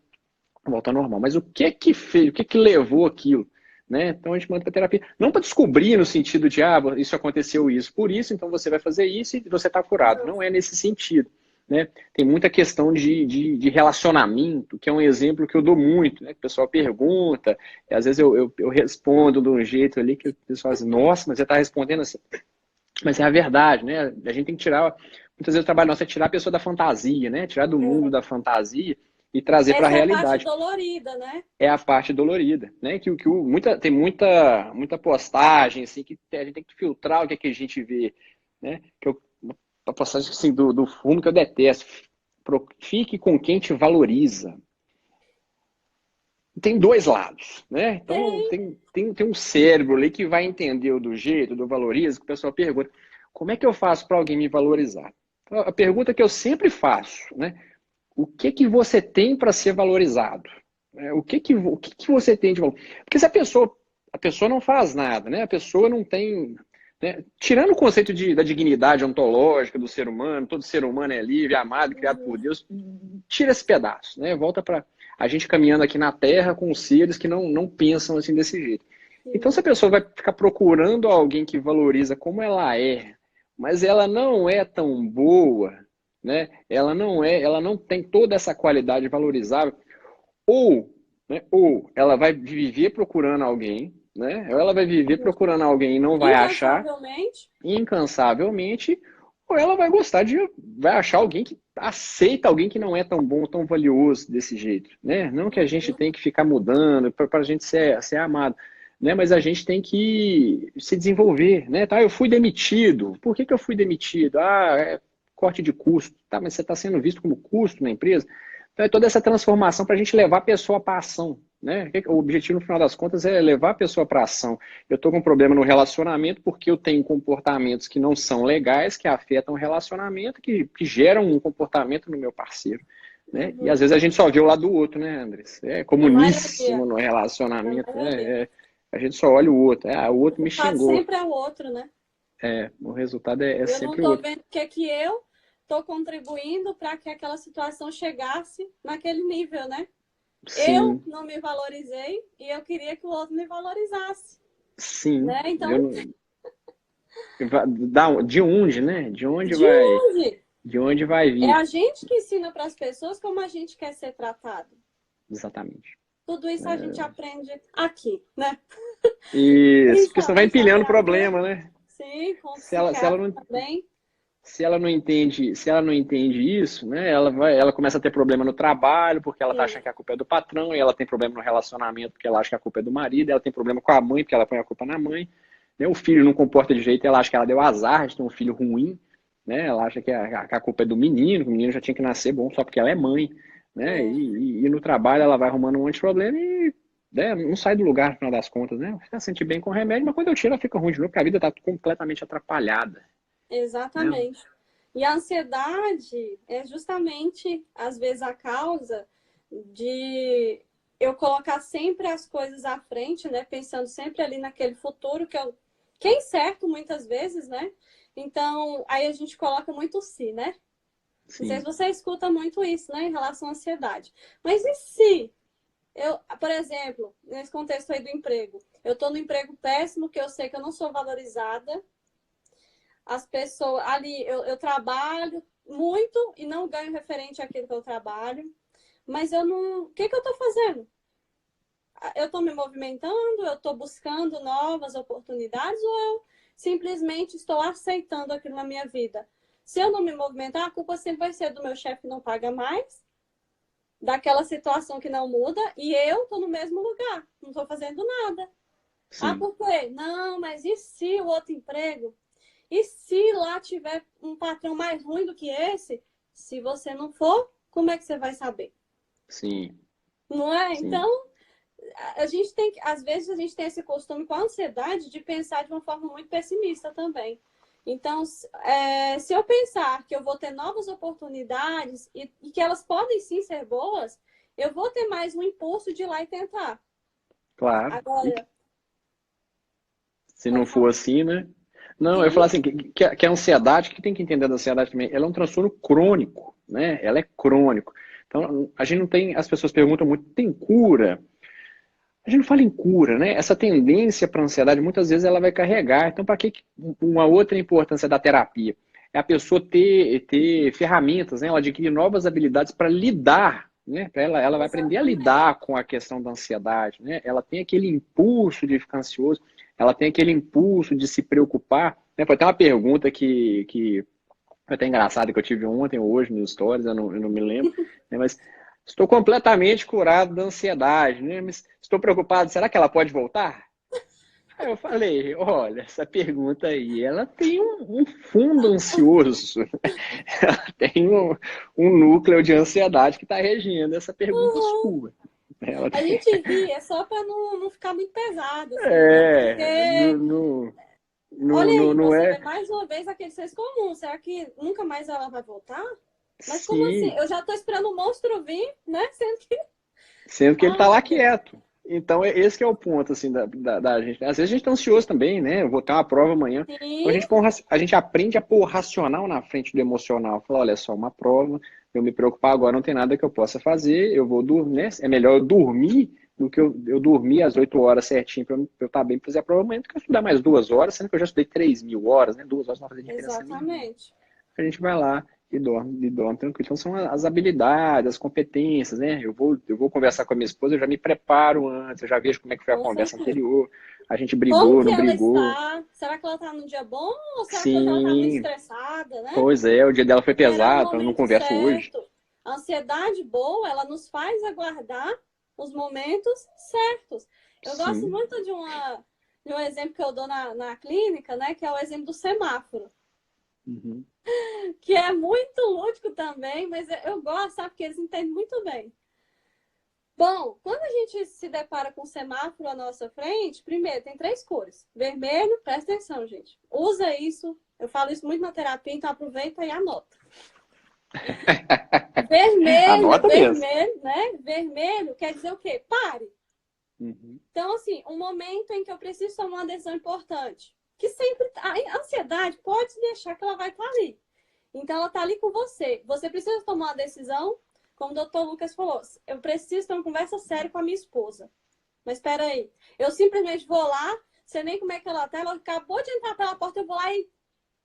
volta ao normal. Mas o que fez? O que levou aquilo? Né? Então a gente manda para terapia. Não para descobrir no sentido de, isso aconteceu isso, por isso, então você vai fazer isso e você está curado. Não é nesse sentido. Né? Tem muita questão de relacionamento, que é um exemplo que eu dou muito, né? Que o pessoal pergunta, e às vezes eu respondo de um jeito ali que o pessoal diz, nossa, mas você está respondendo assim. Mas é a verdade, né? A gente tem que tirar, muitas vezes o trabalho nosso é tirar a pessoa da fantasia, né? Tirar do mundo da fantasia e trazer para a realidade. É a parte dolorida, né? É a parte dolorida, né? Tem muita postagem, assim, que a gente tem que filtrar o que a gente vê, né? A postagem assim, do fundo que eu detesto. Fique com quem te valoriza. Tem dois lados, né? Então, tem um cérebro ali que vai entender do jeito, do valoriza, que o pessoal pergunta, como é que eu faço para alguém me valorizar? Então, a pergunta que eu sempre faço, né? O que você tem para ser valorizado? O que você tem de valor? Porque se a pessoa não faz nada, né? A pessoa não tem... Né? Tirando o conceito da dignidade ontológica do ser humano, todo ser humano é livre, amado, criado por Deus, tira esse pedaço, né? Volta para a gente caminhando aqui na Terra com seres que não pensam assim desse jeito. Então, se a pessoa vai ficar procurando alguém que valoriza como ela é, mas ela não é tão boa, né? Ela não tem toda essa qualidade valorizável, ou ela vai viver procurando alguém, né? Ou ela vai viver procurando alguém e não vai achar incansavelmente, ou ela vai vai achar alguém que aceita alguém que não é tão bom, tão valioso desse jeito, né? Não que a gente tem que ficar mudando para a gente ser amado, né? Mas a gente tem que se desenvolver, né? Tá, eu fui demitido. Por que eu fui demitido? É corte de custo. Tá, mas você está sendo visto como custo na empresa. Então é toda essa transformação para a gente levar a pessoa para a ação, né? O objetivo, no final das contas, é levar a pessoa para a ação. Eu estou com um problema no relacionamento porque eu tenho comportamentos que não são legais, que afetam o relacionamento, que geram um comportamento no meu parceiro. Né? E às vezes a gente só vê o lado do outro, né, Andrés? É comuníssimo no relacionamento. A gente só olha o outro. O outro me xingou. Sempre é o outro, né? O resultado é sempre o outro. Eu não tô vendo o que eu tô contribuindo para que aquela situação chegasse naquele nível, né? Sim. Eu não me valorizei e eu queria que o outro me valorizasse. Sim. Né? Então... De onde, né? De onde vai vir? É a gente que ensina para as pessoas como a gente quer ser tratado. Exatamente. Tudo isso a gente aprende aqui, né? Isso, porque você vai empilhando o problema, né? Sim, com se ela não também. se ela não entende isso, né, ela começa a ter problema no trabalho, porque ela tá Sim, achando que a culpa é do patrão, e ela tem problema no relacionamento, porque ela acha que a culpa é do marido, ela tem problema com a mãe, porque ela põe a culpa na mãe, né, o filho não comporta de jeito, ela acha que ela deu azar de ter um filho ruim, né, ela acha que a culpa é do menino, que o menino já tinha que nascer bom só porque ela é mãe, né, é, e no trabalho ela vai arrumando um monte de problema e, né, não sai do lugar no final das contas, né, fica sentir bem com o remédio, mas quando eu tiro ela fica ruim de novo, porque a vida tá completamente atrapalhada, né. exatamente. E a ansiedade é justamente, às vezes, a causa de eu colocar sempre as coisas à frente, né? Pensando sempre ali naquele futuro que é incerto muitas vezes, né? Então, aí a gente coloca muito se, né? Não sei se Sim, você escuta muito isso, né, em relação à ansiedade. Mas e se eu, por exemplo, nesse contexto aí do emprego, eu estou no emprego péssimo, que eu sei que eu não sou valorizada, as pessoas ali, eu trabalho muito e não ganho referente àquilo que eu trabalho, mas eu não. O que eu estou fazendo? Eu estou me movimentando, eu estou buscando novas oportunidades ou eu simplesmente estou aceitando aquilo na minha vida? Se eu não me movimentar, a culpa sempre vai ser do meu chefe que não paga mais, daquela situação que não muda, e eu estou no mesmo lugar, não estou fazendo nada. Ah, sim, por quê? Não, mas e se o outro emprego? E se lá tiver um patrão mais ruim do que esse? Se você não for, como é que você vai saber? sim, Não é? sim. Então, a gente tem que, às vezes a gente tem esse costume com a ansiedade de pensar de uma forma muito pessimista também. Então, se eu pensar que eu vou ter novas oportunidades e que elas podem sim ser boas, eu vou ter mais um impulso de ir lá e tentar. Claro. E Agora, se não pode for falar. assim, né? Não, eu ia Sim, falar assim, que a ansiedade, que tem que entender da ansiedade também, ela é um transtorno crônico, né? Ela é crônico. Então, a gente não tem, as pessoas perguntam muito, tem cura? A gente não fala em cura, né? Essa tendência para a ansiedade, muitas vezes, ela vai carregar. Então, para que uma outra importância da terapia? É a pessoa ter ferramentas, né? Ela adquirir novas habilidades para lidar, né? Ela vai aprender a exatamente. lidar com a questão da ansiedade, né? Ela tem aquele impulso de ficar ansioso, ela tem aquele impulso de se preocupar, né? Foi até uma pergunta que foi até engraçada que eu tive ontem ou hoje nos stories, eu não me lembro, né? Mas estou completamente curado da ansiedade, né? Mas estou preocupado, será que ela pode voltar? Aí eu falei, olha, essa pergunta aí, ela tem um fundo ansioso, ela tem um núcleo de ansiedade que está regindo essa pergunta Uhum. sua. Ela A tem, gente ri, é só para não ficar muito pesado, assim, né? é, Porque, olha aí, não você é, vê mais uma vez aquele senso comum. Será que nunca mais ela vai voltar? Mas como assim? sim, Eu já tô esperando o monstro vir, né? Sendo que. sendo que ele Ai, está lá meu Deus. quieto. Então, esse que é o ponto, assim, da gente. Às vezes a gente está ansioso também, né? Eu vou ter uma prova amanhã. Então, Sim, a gente aprende a pôr o racional na frente do emocional. Fala, olha, é só uma prova, eu me preocupar agora, não tem nada que eu possa fazer, eu vou dormir, né? É melhor eu dormir do que eu dormir às 8 horas certinho para eu estar bem para fazer a prova amanhã, do que eu estudar mais 2 horas, sendo que eu já estudei 3.000 horas, né? 2 horas não vai fazer diferença nenhuma. exatamente. A gente vai lá e dorme tranquilo. Então são as habilidades, as competências, né? Eu vou conversar com a minha esposa, eu já me preparo antes, eu já vejo como é que foi a Com conversa certeza. anterior, a gente Como brigou, que não ela brigou. está? Será que ela está num dia bom ou será que hoje ela está muito Sim, estressada, né? pois é, o dia dela foi Esperar o pesado, então eu não momento converso hoje. certo. A ansiedade boa, ela nos faz aguardar os momentos certos. Eu gosto Sim, muito de um exemplo que eu dou na clínica, né? Que é o exemplo do semáforo, uhum, que é muito lúdico também, mas eu gosto, sabe? Porque eles entendem muito bem. Bom, quando a gente se depara com um semáforo à nossa frente, primeiro, tem três cores. Vermelho, presta atenção, gente. Usa isso. Eu falo isso muito na terapia, então aproveita e anota. Vermelho, anota mesmo. vermelho, né? Vermelho quer dizer o quê? Pare. Uhum, Então, assim, um momento em que eu preciso tomar uma decisão importante. Que sempre. A ansiedade pode deixar que ela vai estar ali. Então, ela está ali com você. Você precisa tomar uma decisão, como o doutor Lucas falou. Eu preciso ter uma conversa séria com a minha esposa. Mas espera aí. Eu simplesmente vou lá, sei nem como é que ela tá. Ela acabou de entrar pela porta, eu vou lá e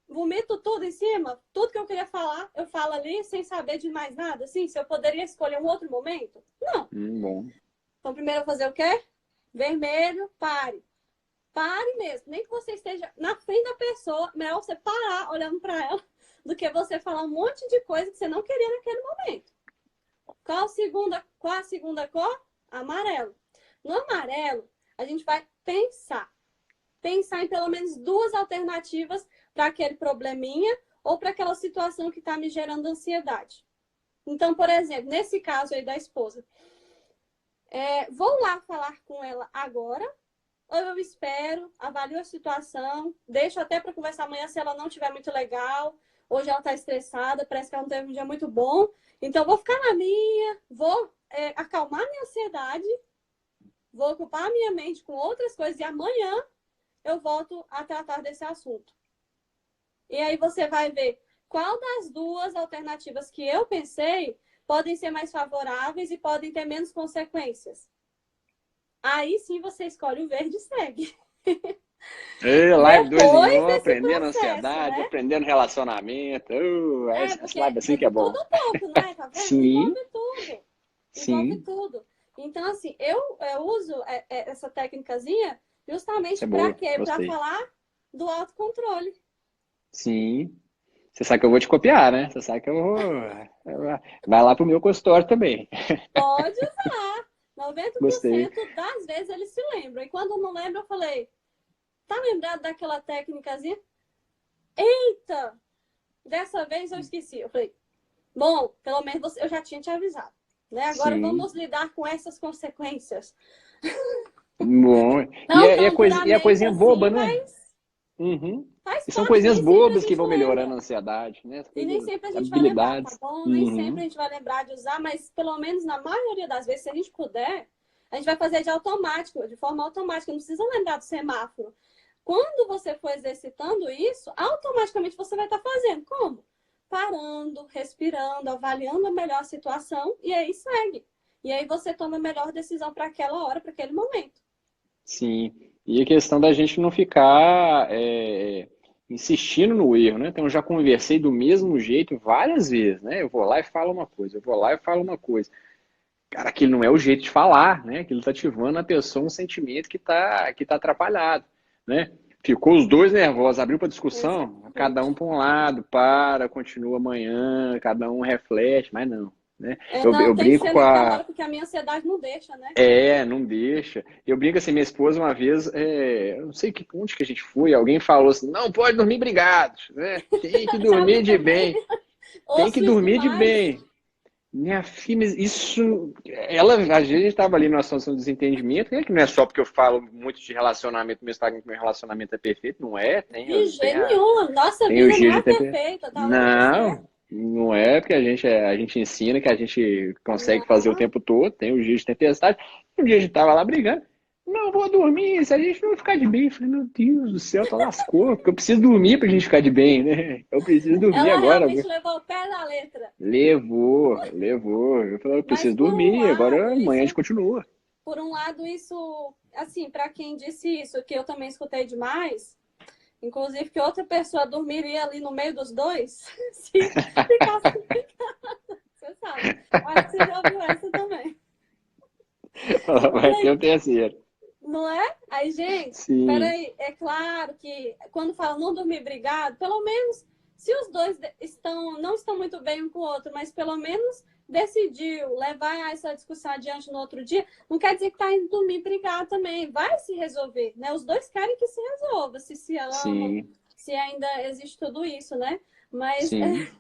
vomito tudo em cima. Tudo que eu queria falar, eu falo ali sem saber de mais nada. Assim, se eu poderia escolher um outro momento? Não. bom. Então, primeiro eu vou fazer o quê? Vermelho, pare. Pare mesmo. Nem que você esteja na frente da pessoa, melhor você parar olhando para ela do que você falar um monte de coisa que você não queria naquele momento. Qual a segunda cor? Amarelo. No amarelo, a gente vai pensar em pelo menos duas alternativas para aquele probleminha ou para aquela situação que está me gerando ansiedade. Então, por exemplo, nesse caso aí da esposa, vou lá falar com ela agora, ou eu espero, avalio a situação, deixo até para conversar amanhã se ela não estiver muito legal, hoje ela está estressada, parece que ela não teve um dia muito bom, então vou ficar na minha, vou acalmar minha ansiedade, vou ocupar a minha mente com outras coisas e amanhã eu volto a tratar desse assunto. E aí você vai ver qual das duas alternativas que eu pensei podem ser mais favoráveis e podem ter menos consequências. Aí sim você escolhe o verde e segue. Live 2 em 1, desse aprendendo processo, ansiedade, né? aprendendo relacionamento. Essa Porque live assim que é bom. tudo um pouco, não é? Tá vendo? Sim, Envolve tudo. Envolve sim. tudo. Então, assim, eu uso essa técnicazinha justamente Isso é para boa, quê? Para gostei. falar do autocontrole. Sim. Você sabe que eu vou te copiar, né? Você sabe que eu vou. Vai lá pro meu consultório também. Pode usar. Gostei. 90% das vezes eles se lembram. E quando não lembra, eu falei, tá lembrado daquela técnicazinha? Eita! Dessa vez eu esqueci. Eu falei, bom, pelo menos eu já tinha te avisado. Né? Agora Sim. vamos lidar com essas consequências. Bom. Não E é duramente coisinha assim, boba, né? mas Uhum. faz E são parte. coisinhas Nem sempre a bobas que gente vão melhorando lembra. a ansiedade, né? E nem Coisas, sempre a gente vai lembrar, tá habilidades. bom? Nem sempre Uhum. a gente vai lembrar de usar, mas pelo menos na maioria das vezes, se a gente puder, a gente vai fazer de automático, de forma automática. Não precisa lembrar do semáforo. Quando você for exercitando isso, automaticamente você vai estar fazendo. Como? Parando, respirando, avaliando melhor a situação e aí segue. E aí você toma a melhor decisão para aquela hora, para aquele momento. Sim. E a questão da gente não ficar insistindo no erro, né? Então, eu já conversei do mesmo jeito várias vezes, né? Eu vou lá e falo uma coisa, eu vou lá e falo uma coisa. Cara, aquilo não é o jeito de falar, né? Aquilo tá ativando na pessoa um sentimento que tá atrapalhado, né? Ficou os dois nervosos, abriu para discussão, cada um Exatamente. para um lado, continua amanhã, cada um reflete, mas não, né? Não, Eu tem que brinco ser com naquela a. hora, porque a minha ansiedade não deixa, né? Não deixa. Eu brinco assim, minha esposa uma vez, eu não sei onde que a gente foi, alguém falou assim, não pode dormir brigados, né? Tem que Já dormir vi de também. bem, tem que Ouço isso dormir de demais. bem. Minha filha, mas isso. Ela, às vezes, estava ali numa situação de desentendimento, né? Que não é só porque eu falo muito de relacionamento, meu Instagram, que meu relacionamento é perfeito, não é? Tem, De jeito nenhum. Nossa tem os vida não dias é de temper. perfeita, tá longe de ser. Não é porque a gente ensina que a gente consegue fazer o Não. tempo todo, tem os dias de tempestade. Um dia a gente tava lá brigando. Não, vou dormir, se a gente não ficar de bem. Eu falei, meu Deus do céu, tá lascou, porque eu preciso dormir pra gente ficar de bem, né? Eu preciso dormir Ela agora. realmente levou o pé da letra. Levou. Eu falei, eu Mas preciso dormir, agora amanhã a gente continua. por um lado, isso, assim, para quem disse isso, que eu também escutei demais, inclusive que outra pessoa dormiria ali no meio dos dois, se ficasse picada. Você sabe. Acho que você já ouviu essa também. Vai ter um terceiro. Não é? Aí, gente, Sim, peraí, é claro que quando fala não dormir brigado, pelo menos se os dois não estão muito bem um com o outro, mas pelo menos decidiu levar essa discussão adiante no outro dia, não quer dizer que tá indo dormir brigado também. Vai se resolver, né? Os dois querem que se resolva, se amam, sim, se ainda existe tudo isso, né? Mas sim. esse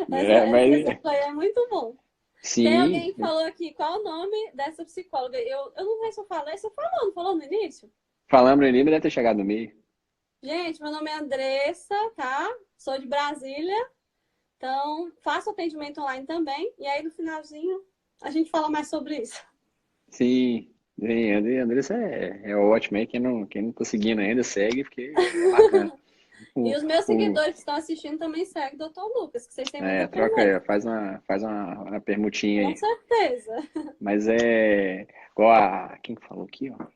Mas, exemplo aí é muito bom. Tem sim, alguém que falou aqui, qual o nome dessa psicóloga? Eu não sei se eu falei, você falou, não falou no início? falando no Enigma deve ter chegado no meio. Gente, meu nome é Andressa, tá? Sou de Brasília. Então, faço atendimento online também. E aí, no finalzinho, a gente fala mais sobre isso. Sim, Andressa é ótimo, aí quem não tá seguindo ainda, segue, porque é bacana. E O, os meus o, seguidores que estão assistindo também seguem o Dr. Lucas, que vocês têm muito a troca aí, aprender. faz uma permutinha Com aí. certeza. Mas igual quem que falou aqui, ó?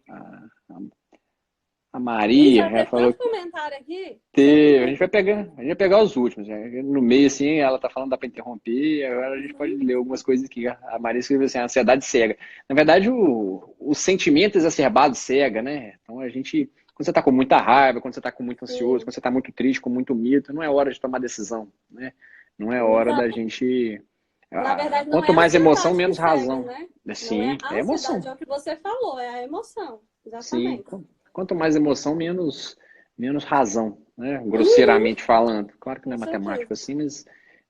A E Maria já já teve falou. tanto comentário aqui A sobre gente vai pegar os últimos, né? No meio, assim, ela tá falando, dá para interromper, agora a gente pode ler algumas coisas que a Maria escreveu assim, a ansiedade cega. Na verdade, o sentimento exacerbado cega, né? Então a gente Quando você está com muita raiva, quando você está com muito ansioso, Sim. quando você está muito triste, com muito medo, não é hora de tomar decisão, né? Não é hora da Exato. gente... Na verdade, não é Quanto a mais emoção, ansiedade que menos cega, razão. né? Não é Sim, a é ansiedade, emoção. é o que você falou, é a emoção. Sim, Exatamente. quanto mais emoção, menos razão, né? Uhum, Grosseiramente falando. Claro que não com é certeza. matemática assim, mas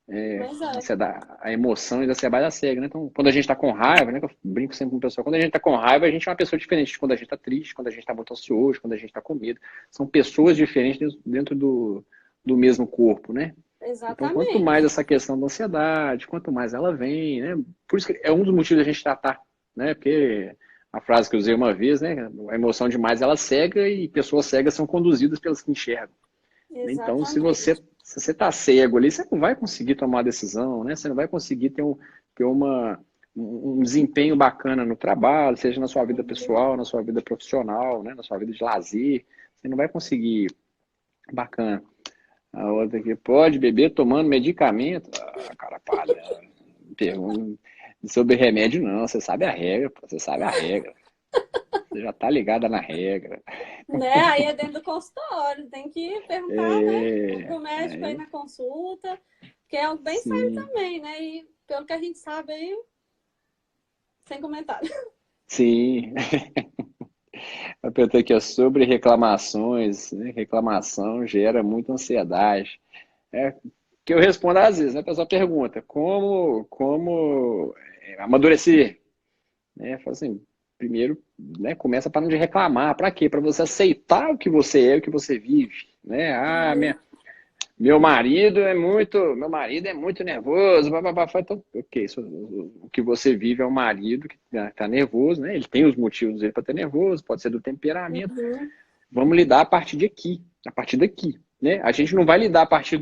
Mas é. a emoção exacerbada cega, né? Então, quando a gente está com raiva, né? Que eu brinco sempre com o pessoal, quando a gente está com raiva, a gente é uma pessoa diferente de quando a gente está triste, quando a gente está muito ansioso, quando a gente está com medo. São pessoas diferentes dentro do mesmo corpo, né? Então, quanto mais Exatamente. essa questão da ansiedade, quanto mais ela vem, né? Por isso que é um dos motivos da gente tratar, né? Porque a frase que eu usei uma vez, né? A emoção demais ela cega e pessoas cegas são conduzidas pelas que enxergam. Então, Exatamente. se você está cego ali, você não vai conseguir tomar decisão, né? Você não vai conseguir ter um desempenho bacana no trabalho, seja na sua vida Uhum. pessoal, na sua vida profissional, né? Na sua vida de lazer. Você não vai conseguir bacana. A outra aqui, pode beber tomando medicamento? Ah, cara, para. Pergunta sobre remédio, não. Você sabe a regra, pô, você sabe a regra. Você já tá ligada na regra. Né? Aí é dentro do consultório, tem que perguntar, né, pro médico aí Aí, na consulta, que é algo bem sério sim, também, né? E pelo que a gente sabe aí, sem comentário. sim. A pergunta aqui é sobre reclamações, né? Reclamação gera muita ansiedade. É que eu respondo às vezes, né? A pessoa pergunta, como amadurecer? Né? Fala assim, primeiro, né, começa parando de reclamar. Para quê? Para você aceitar o que você é, o que você vive, né? Uhum. Meu marido é muito nervoso, bababá. Então, ok, o que você vive é um marido que está nervoso, né? Ele tem os motivos dele para estar nervoso, pode ser do temperamento. Uhum. Vamos lidar a partir de aqui, a partir daqui, né? A gente não vai lidar a partir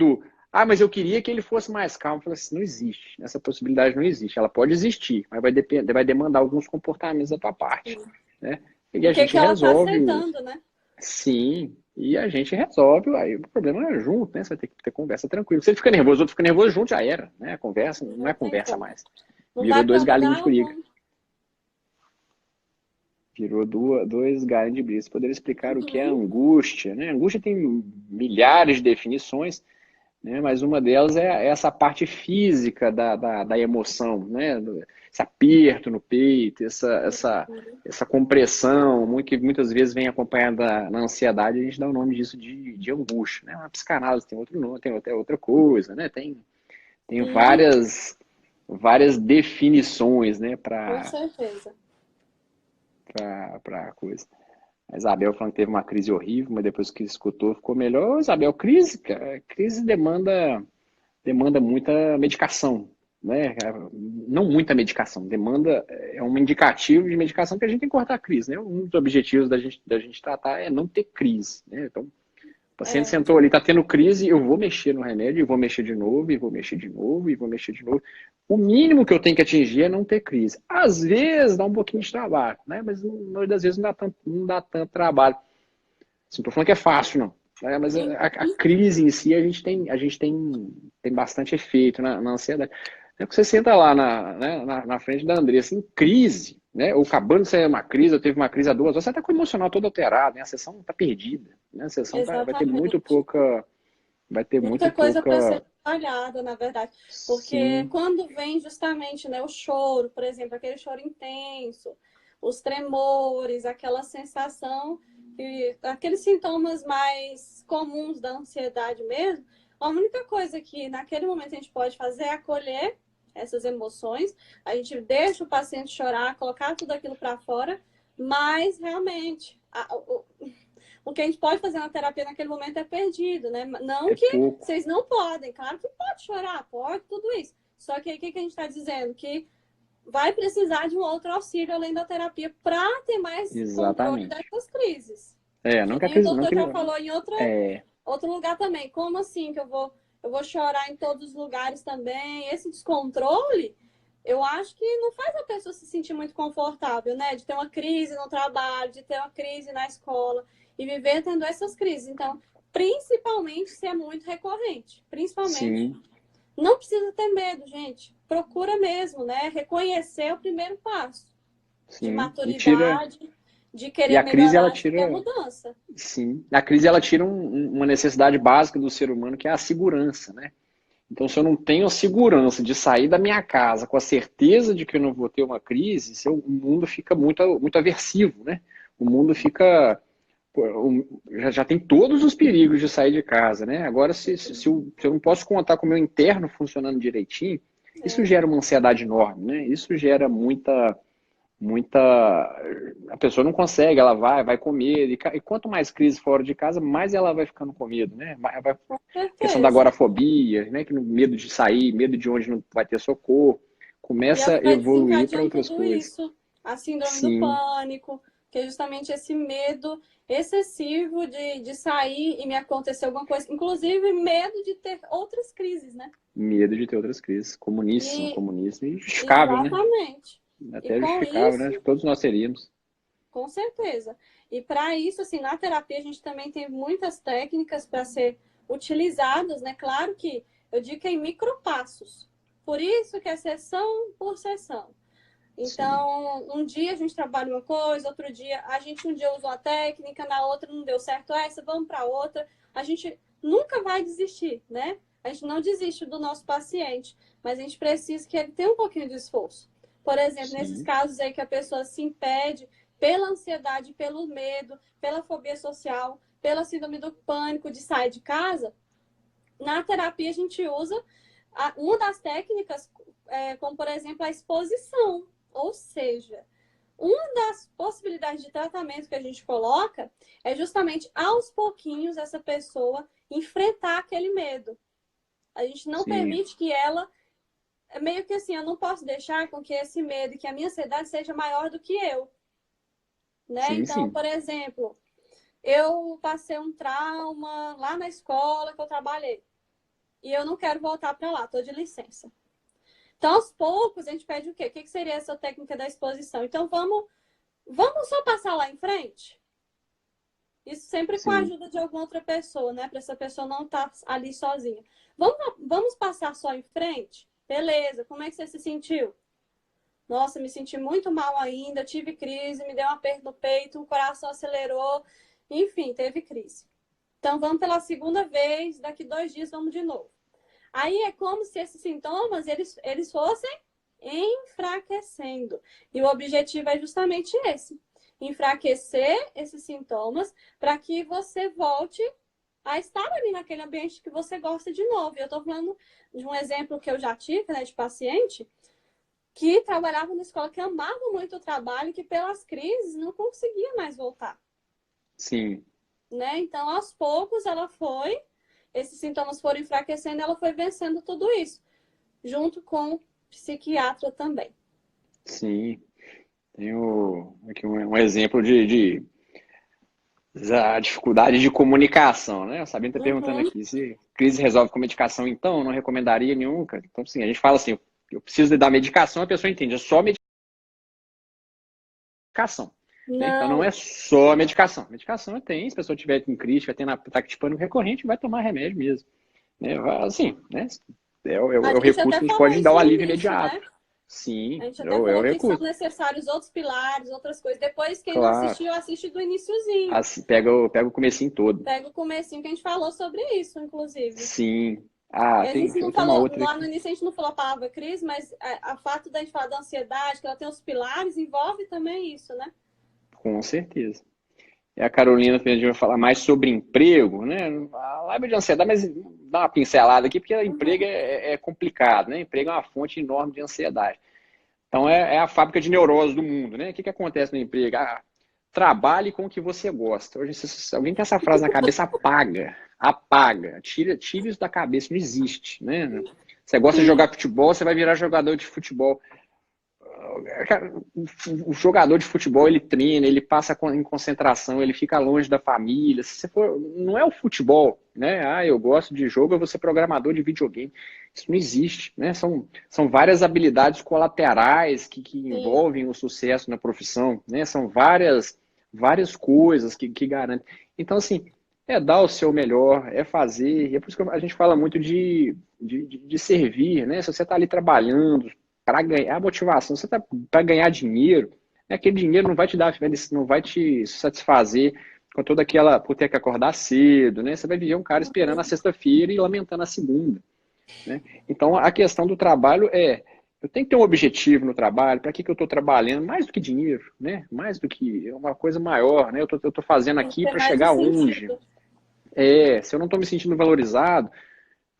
mas eu queria que ele fosse mais calmo. Eu falei assim, não existe, essa possibilidade não existe. Ela pode existir, mas vai demandar alguns comportamentos da tua parte, né? E O a que gente que ela tá resolve aceitando, né? sim, e a gente resolve, aí o problema é junto, né? Você vai ter que ter conversa tranquila. Se ele fica nervoso, outro fica nervoso junto, já era, né? A conversa não é Não tem conversa como. mais. Não Virou vai para dois galinhos lugar de briga. algum. Virou dois galinhos de briga. Você poderia explicar o que é Uhum. angústia, né? Angústia tem milhares de definições, né? Mas uma delas é essa parte física da emoção, né? Esse aperto no peito, essa compressão, que muitas vezes vem acompanhada na ansiedade, a gente dá o nome disso de angústia, né? Uma psicanálise tem outro nome, tem até outra coisa, né? Tem Sim, várias definições, né, com certeza. para coisa. A Isabel falando que teve uma crise horrível, mas depois que escutou ficou melhor. Ô, Isabel, crise, cara, crise demanda muita medicação, né? Não muita medicação, demanda é um indicativo de medicação que a gente tem que cortar a crise, né? Um dos objetivos da gente tratar é não ter crise, né? Então, o paciente É, sentou ali, está tendo crise, eu vou mexer no remédio, e vou mexer de novo, e vou mexer de novo, e vou mexer de novo. O mínimo que eu tenho que atingir é não ter crise. Às vezes dá um pouquinho de trabalho, né? Mas na maioria das vezes não dá tanto trabalho. Não estou falando que é fácil, não. Mas a crise em si, a gente tem bastante efeito na ansiedade. É que você senta lá na frente da Andressa em crise, né? Ou acabando de sair uma crise, eu teve uma crise há 2 horas, você está com o emocional todo alterado, né? A sessão está perdida, né? A sessão vai ter muito exatamente. pouca, vai ter muito Muita coisa para pouca, ser trabalhada, na verdade. Porque sim, quando vem justamente, né, o choro, por exemplo, aquele choro intenso, os tremores, aquela sensação, aqueles sintomas mais comuns da ansiedade mesmo, a única coisa que naquele momento a gente pode fazer é acolher essas emoções, a gente deixa o paciente chorar, colocar tudo aquilo para fora, mas realmente o que a gente pode fazer na terapia naquele momento é perdido, né? Não é que pouco. vocês não podem, claro que pode chorar, pode, tudo isso. Só que aí o que a gente está dizendo? Que vai precisar de um outro auxílio além da terapia para ter mais controle Exatamente. dessas crises. Não Que que a nem o crise, não doutor que já não, falou em outro lugar também. Como assim que eu vou chorar em todos os lugares também? Esse descontrole, eu acho que não faz a pessoa se sentir muito confortável, né? De ter uma crise no trabalho, de ter uma crise na escola e viver tendo essas crises. Então, principalmente se é muito recorrente. Principalmente, sim, não precisa ter medo, gente. Procura mesmo, né? Reconhecer o primeiro passo de sim. E tira, maturidade, de E querer a crise, ela melhorar, de querer tira, mudança. sim, a crise, ela tira uma necessidade básica do ser humano, que é a segurança, né? Então, se eu não tenho a segurança de sair da minha casa com a certeza de que eu não vou ter uma crise, o mundo fica muito aversivo, né? O mundo fica. Já tem todos os perigos de sair de casa, né? Agora, se eu não posso contar com o meu interno funcionando direitinho, isso É, gera uma ansiedade enorme, né? Isso gera muita. A pessoa não consegue, ela vai com medo. E quanto mais crise fora de casa, mais ela vai ficando com medo, né? com Questão da certeza. agorafobia, né? Que medo de sair, medo de onde não vai ter socorro, E ela começa a vai evoluir para desencadeando outras tudo coisas. isso. A síndrome do Sim, pânico, que é justamente esse medo excessivo de sair e me acontecer alguma coisa. Inclusive, medo de ter outras crises, né? medo de ter outras crises. E Comunismo, e justificável, né? exatamente. E Até com justificável, né? isso, Acho que todos nós teríamos. com certeza. E para isso, assim, na terapia a gente também tem muitas técnicas para ser utilizadas, né? Claro que eu digo que é em micropassos. Por isso que é sessão por sessão. Sim, Então, um dia a gente trabalha uma coisa, outro dia a gente um dia usa uma técnica, na outra não deu certo essa, vamos para outra. A gente nunca vai desistir, né? A gente não desiste do nosso paciente, mas a gente precisa que ele tenha um pouquinho de esforço. Por exemplo, nesses sim, casos aí que a pessoa se impede pela ansiedade, pelo medo, pela fobia social, pela síndrome do pânico de sair de casa, na terapia a gente usa uma das técnicas, como por exemplo a exposição. Ou seja, uma das possibilidades de tratamento que a gente coloca é justamente aos pouquinhos essa pessoa enfrentar aquele medo. A gente não sim, permite que ela, meio que assim, eu não posso deixar com que esse medo e que a minha ansiedade seja maior do que eu, né? sim, Então, sim, por exemplo, eu passei um trauma lá na escola que eu trabalhei e eu não quero voltar para lá, estou de licença. Então, aos poucos, a gente pede o quê? O que seria essa técnica da exposição? Então, vamos só passar lá em frente? Isso sempre com a sim, ajuda de alguma outra pessoa, né? Para essa pessoa não estar ali sozinha. Vamos passar só em frente? Beleza, como é que você se sentiu? Nossa, me senti muito mal ainda, tive crise, me deu um aperto no peito, o coração acelerou, enfim, teve crise. Então, vamos pela segunda vez, daqui 2 dias vamos de novo. Aí é como se esses sintomas eles fossem enfraquecendo. E o objetivo é justamente esse: enfraquecer esses sintomas para que você volte a estar ali naquele ambiente que você gosta de novo. Eu estou falando de um exemplo que eu já tive, né, de paciente que trabalhava na escola, que amava muito o trabalho, que pelas crises não conseguia mais voltar, sim. né? Então, aos poucos, esses sintomas foram enfraquecendo, ela foi vencendo tudo isso, junto com o psiquiatra também. Sim. Tenho aqui um exemplo de a dificuldade de comunicação, né? O Sabino está perguntando Uhum. aqui se crise resolve com medicação, então, eu não recomendaria nenhum, cara. Então, sim, a gente fala assim, eu preciso dar medicação, a pessoa entende, é só medicação, né? Então, não Não, é só medicação. Medicação tem, se a pessoa tiver com crise, vai ter ataque de pânico recorrente, vai tomar remédio mesmo, né? Assim, né? a É o gente recurso até que a gente falou pode dar isso o no alívio início, imediato. né? A Sim, gente é até o falou que são recurso. necessários outros pilares, outras coisas. Depois, quem não Claro. assistiu, assiste do iniciozinho. Assim, pega o comecinho todo. Pega o comecinho que a gente falou sobre isso, inclusive. Sim. Ah, E a gente não tem uma falou, outra lá no aqui. início a gente não falou a palavra crise, mas a fato da gente falar da ansiedade, que ela tem os pilares, envolve também isso, né? Com certeza. E a Carolina também vai falar mais sobre emprego, né? A live de ansiedade, mas dá uma pincelada aqui, porque emprego Uhum. é complicado, né? Emprego é uma fonte enorme de ansiedade. Então, é a fábrica de neurose do mundo, né? O que acontece no emprego? Ah, trabalhe com o que você gosta. Hoje, se alguém tem essa frase na cabeça, apaga. Apaga. Tira isso da cabeça, não existe, né? Você gosta de Sim, jogar futebol, você vai virar jogador de futebol. Cara, o jogador de futebol, ele treina, ele passa em concentração, ele fica longe da família. Se você for, não é o futebol, né? Ah, eu gosto de jogo, eu vou ser programador de videogame. Isso não existe, né? São várias habilidades colaterais que sim. envolvem o sucesso na profissão, né? São várias coisas que garantem. Então, assim, é dar o seu melhor, é fazer. E é por isso que a gente fala muito de servir, né? Se você está ali trabalhando, para ganhar a motivação, você tá para ganhar dinheiro, Aquele dinheiro não vai te dar, não vai te satisfazer com toda aquela, por ter que acordar cedo, né? Você vai viver um cara esperando a sexta-feira e lamentando a segunda, né? Então, a questão do trabalho eu tenho que ter um objetivo no trabalho, para que eu estou trabalhando, mais do que dinheiro, né? Mais do que uma coisa maior, né? Eu tô fazendo Tem que aqui ter para mais um chegar longe. sentido. Se eu não estou me sentindo valorizado,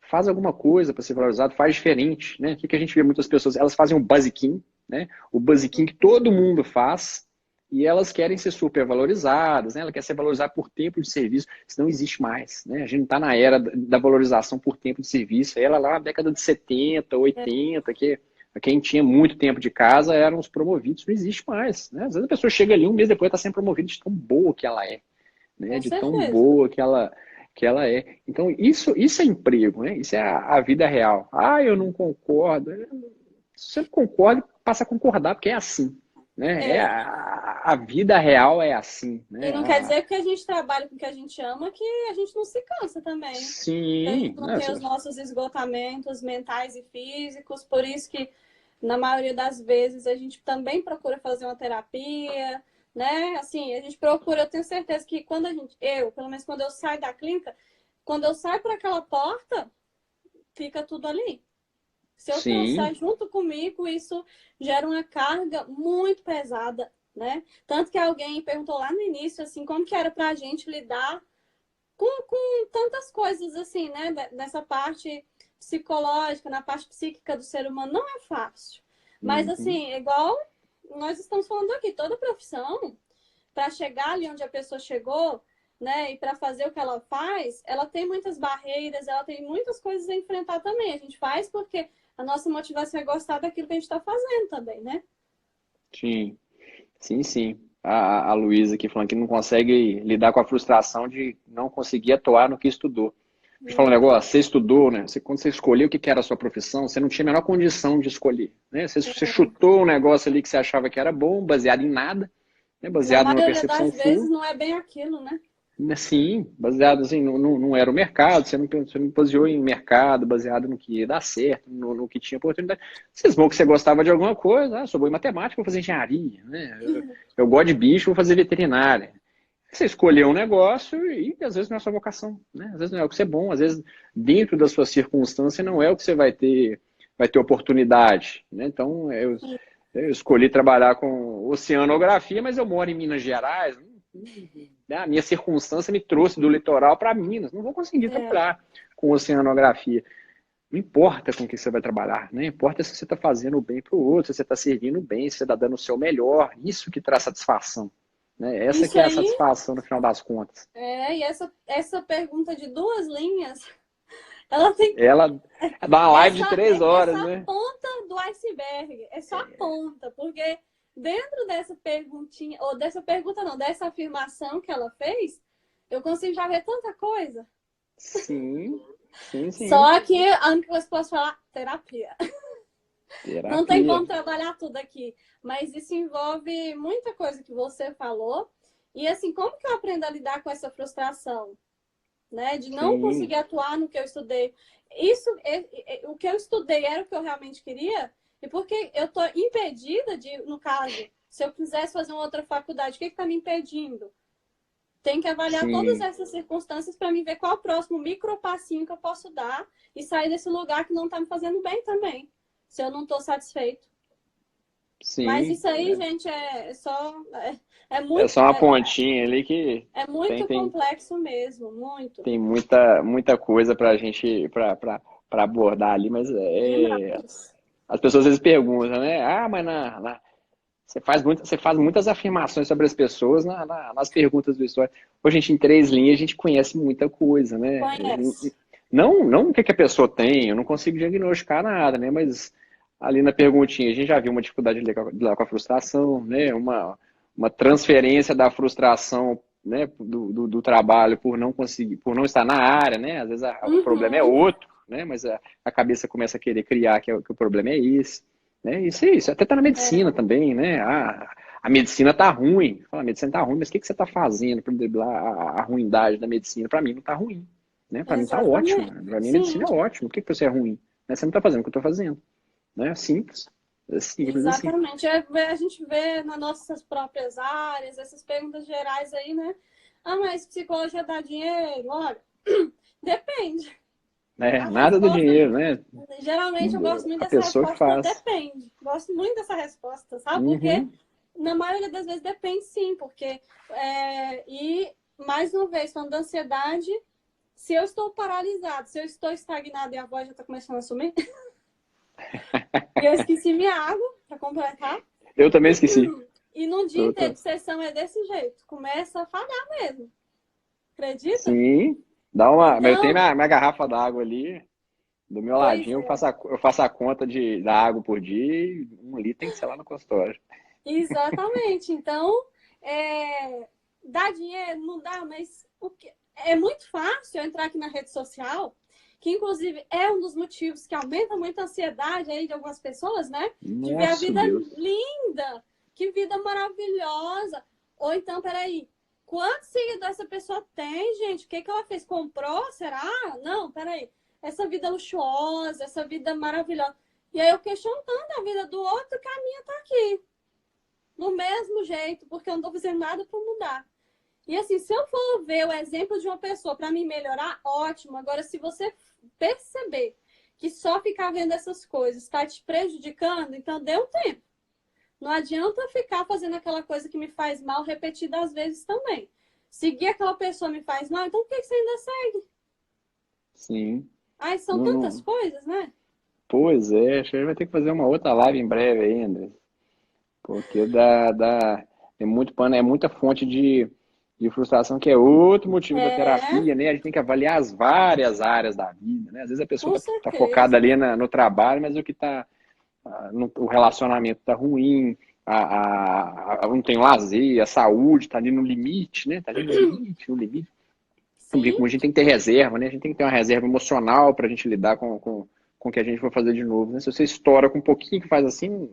faz alguma coisa para ser valorizado, faz diferente, né? O que a gente vê muitas pessoas, elas fazem um basiquinho, né? O basiquinho que todo mundo faz, e elas querem ser super valorizadas, né? Ela quer ser valorizada por tempo de serviço, isso não existe mais, né? A gente não está na era da valorização por tempo de serviço, ela lá na década de 70, 80, que quem tinha muito tempo de casa eram os promovidos, não existe mais, né? Às vezes a pessoa chega ali, um mês depois está sendo promovida de tão boa que ela é, né? Com De tão certeza. boa que ela é. Então, isso é emprego, né? Isso é a vida real. Eu não concordo. Se você não concorda, passa a concordar, porque é assim, né? É. A vida real é assim, E né? não quer dizer que a gente trabalha com o que a gente ama, que a gente não se cansa também. Que a Sim, gente não tem os nossos esgotamentos mentais e físicos, por isso que na maioria das vezes a gente também procura fazer uma terapia, né? Assim, a gente procura, eu tenho certeza que quando pelo menos quando eu saio da clínica, quando eu saio por aquela porta, fica tudo ali. Se eu sim, trouxer junto comigo, isso gera uma carga muito pesada, né? Tanto que alguém perguntou lá no início, assim, como que era pra gente lidar com tantas coisas, assim, né? Nessa parte psicológica, na parte psíquica do ser humano, não é fácil. Mas, uhum, assim, igual nós estamos falando aqui, toda profissão, para chegar ali onde a pessoa chegou, né, e para fazer o que ela faz, ela tem muitas barreiras, ela tem muitas coisas a enfrentar também. A gente faz porque a nossa motivação é gostar daquilo que a gente está fazendo também, né? sim, sim, sim. A Luísa aqui falando que não consegue lidar com a frustração de não conseguir atuar no que estudou. Deixa eu falar um negócio, você estudou, né? Quando você escolheu o que era a sua profissão, você não tinha a menor condição de escolher, né? Você chutou um negócio ali que você achava que era bom, baseado em nada, né? Na Baseado numa maioria percepção das vezes sua. não é bem aquilo, né? Sim, baseado assim, não era o mercado, você não baseou em mercado, baseado no que ia dar certo, no que tinha oportunidade. Vocês vão que você gostava de alguma coisa, sou bom em matemática, vou fazer engenharia, né? Eu gosto de bicho, vou fazer veterinária. Você escolheu um negócio e às vezes não é a sua vocação, né? Às vezes não é o que você é bom, às vezes dentro da sua circunstância não é o que você vai ter oportunidade, né? Então eu escolhi trabalhar com oceanografia, mas eu moro em Minas Gerais, a minha circunstância me trouxe do litoral para Minas. Não vou conseguir É, trabalhar com oceanografia. Não importa com o que você vai trabalhar, né? Importa se você está fazendo o bem para o outro, se você está servindo bem, se você está dando o seu melhor. Isso que traz satisfação, né? Essa isso que é a aí, satisfação no final das contas. e essa pergunta de 2 linhas, ela tem Ela dá uma live de 3 horas, essa né? ponta do iceberg, é só a ponta, porque dentro dessa perguntinha, ou dessa pergunta não, dessa afirmação que ela fez, eu consigo já ver tanta coisa. Sim, sim, sim. Só que a única coisa que eu posso falar, terapia. Não tem Terapia. como trabalhar tudo aqui, mas isso envolve muita coisa que você falou. E assim, como que eu aprendo a lidar com essa frustração, né? De não Sim, conseguir atuar no que eu estudei. Isso, o que eu estudei era o que eu realmente queria, e porque eu tô impedida de, no caso, se eu quisesse fazer uma outra faculdade, o que está me impedindo? Tem que avaliar todas sim, essas circunstâncias para me ver qual é o próximo micropassinho que eu posso dar e sair desse lugar que não está me fazendo bem também, se eu não estou satisfeito. Mas sim. isso aí, gente, é só. É É muito, só uma pontinha ali que é tem, muito tem, complexo mesmo, muito. tem muita coisa para a gente para abordar ali, mas Demais. as pessoas às vezes perguntam, né? Mas você faz muitas afirmações sobre as pessoas nas perguntas do História. Pô, gente, em 3 linhas a gente conhece muita coisa, né? Conhece. Não o que a pessoa tem, eu não consigo diagnosticar nada, né? Mas ali na perguntinha a gente já viu uma dificuldade de lidar com a frustração, né? Uma transferência da frustração, né, do trabalho por não conseguir, por não estar na área, né? Às vezes o problema é Uhum. outro, né? Mas a cabeça começa a querer criar que o problema é esse, né? Isso é isso. Até tá na medicina É, também, né? A medicina tá ruim. Fala, a medicina tá ruim, mas o que você tá fazendo para driblar a ruindade da medicina? Para mim não tá ruim, né? Para mim tá ótimo. exatamente. Para mim a Sim. medicina é ótima. Por que você é ruim? Né? Você não tá fazendo o que eu tô fazendo, né? Simples. É simples assim. Exatamente. A gente vê nas nossas próprias áreas, essas perguntas gerais aí, né? Ah, mas psicologia dá dinheiro? Olha, depende. A Nada do resposta, dinheiro, né? geralmente eu gosto muito A dessa pessoa que resposta, faz. depende. Gosto muito dessa resposta, sabe? Porque Uhum. na maioria das vezes depende sim, porque e mais uma vez, falando da ansiedade, se eu estou paralisado, se eu estou estagnado e a voz já está começando a sumir, e eu esqueci minha água para completar, Eu também esqueci. e num dia Tô, inteiro tô. de sessão é desse jeito, começa a falhar mesmo, acredita? Sim, dá uma. Mas eu tenho Então, minha garrafa d'água ali, do meu pois ladinho, é, eu faço a conta da água por dia e 1 litro tem que ser lá no consultório. exatamente. Então, dá dinheiro, não dá, mas é muito fácil eu entrar aqui na rede social, que inclusive é um dos motivos que aumenta muito a ansiedade aí de algumas pessoas, né? De ver a Nossa, vida Deus. linda, que vida maravilhosa. Ou então, peraí, quantos seguidores essa pessoa tem, gente? O que ela fez? Comprou? Será? Não, peraí. Essa vida luxuosa, essa vida maravilhosa. E aí eu questiono tanto a vida do outro que a minha tá aqui do mesmo jeito, porque eu não estou fazendo nada para mudar. E assim, se eu for ver o exemplo de uma pessoa para me melhorar, ótimo. Agora, se você perceber que só ficar vendo essas coisas está te prejudicando, então dê um tempo. Não adianta ficar fazendo aquela coisa que me faz mal repetidas vezes também. Seguir aquela pessoa me faz mal, então por que você ainda segue? Sim. Ai, são Não, tantas não. coisas, né? Pois é, acho que a gente vai ter que fazer uma outra live em breve aí, André. Porque é muito pano, é muita fonte de frustração, que é outro motivo da É, terapia, né? A gente tem que avaliar as várias áreas da vida, né? Às vezes a pessoa com tá focada certeza. ali no trabalho, mas o que tá, o relacionamento tá ruim, não tem lazer, a saúde tá ali no limite, né? Tá ali no limite, no limite. Porque Sim, a gente tem que ter reserva, né? A gente tem que ter uma reserva emocional para a gente lidar com o que a gente for fazer de novo, né? Se você estoura com um pouquinho que faz assim,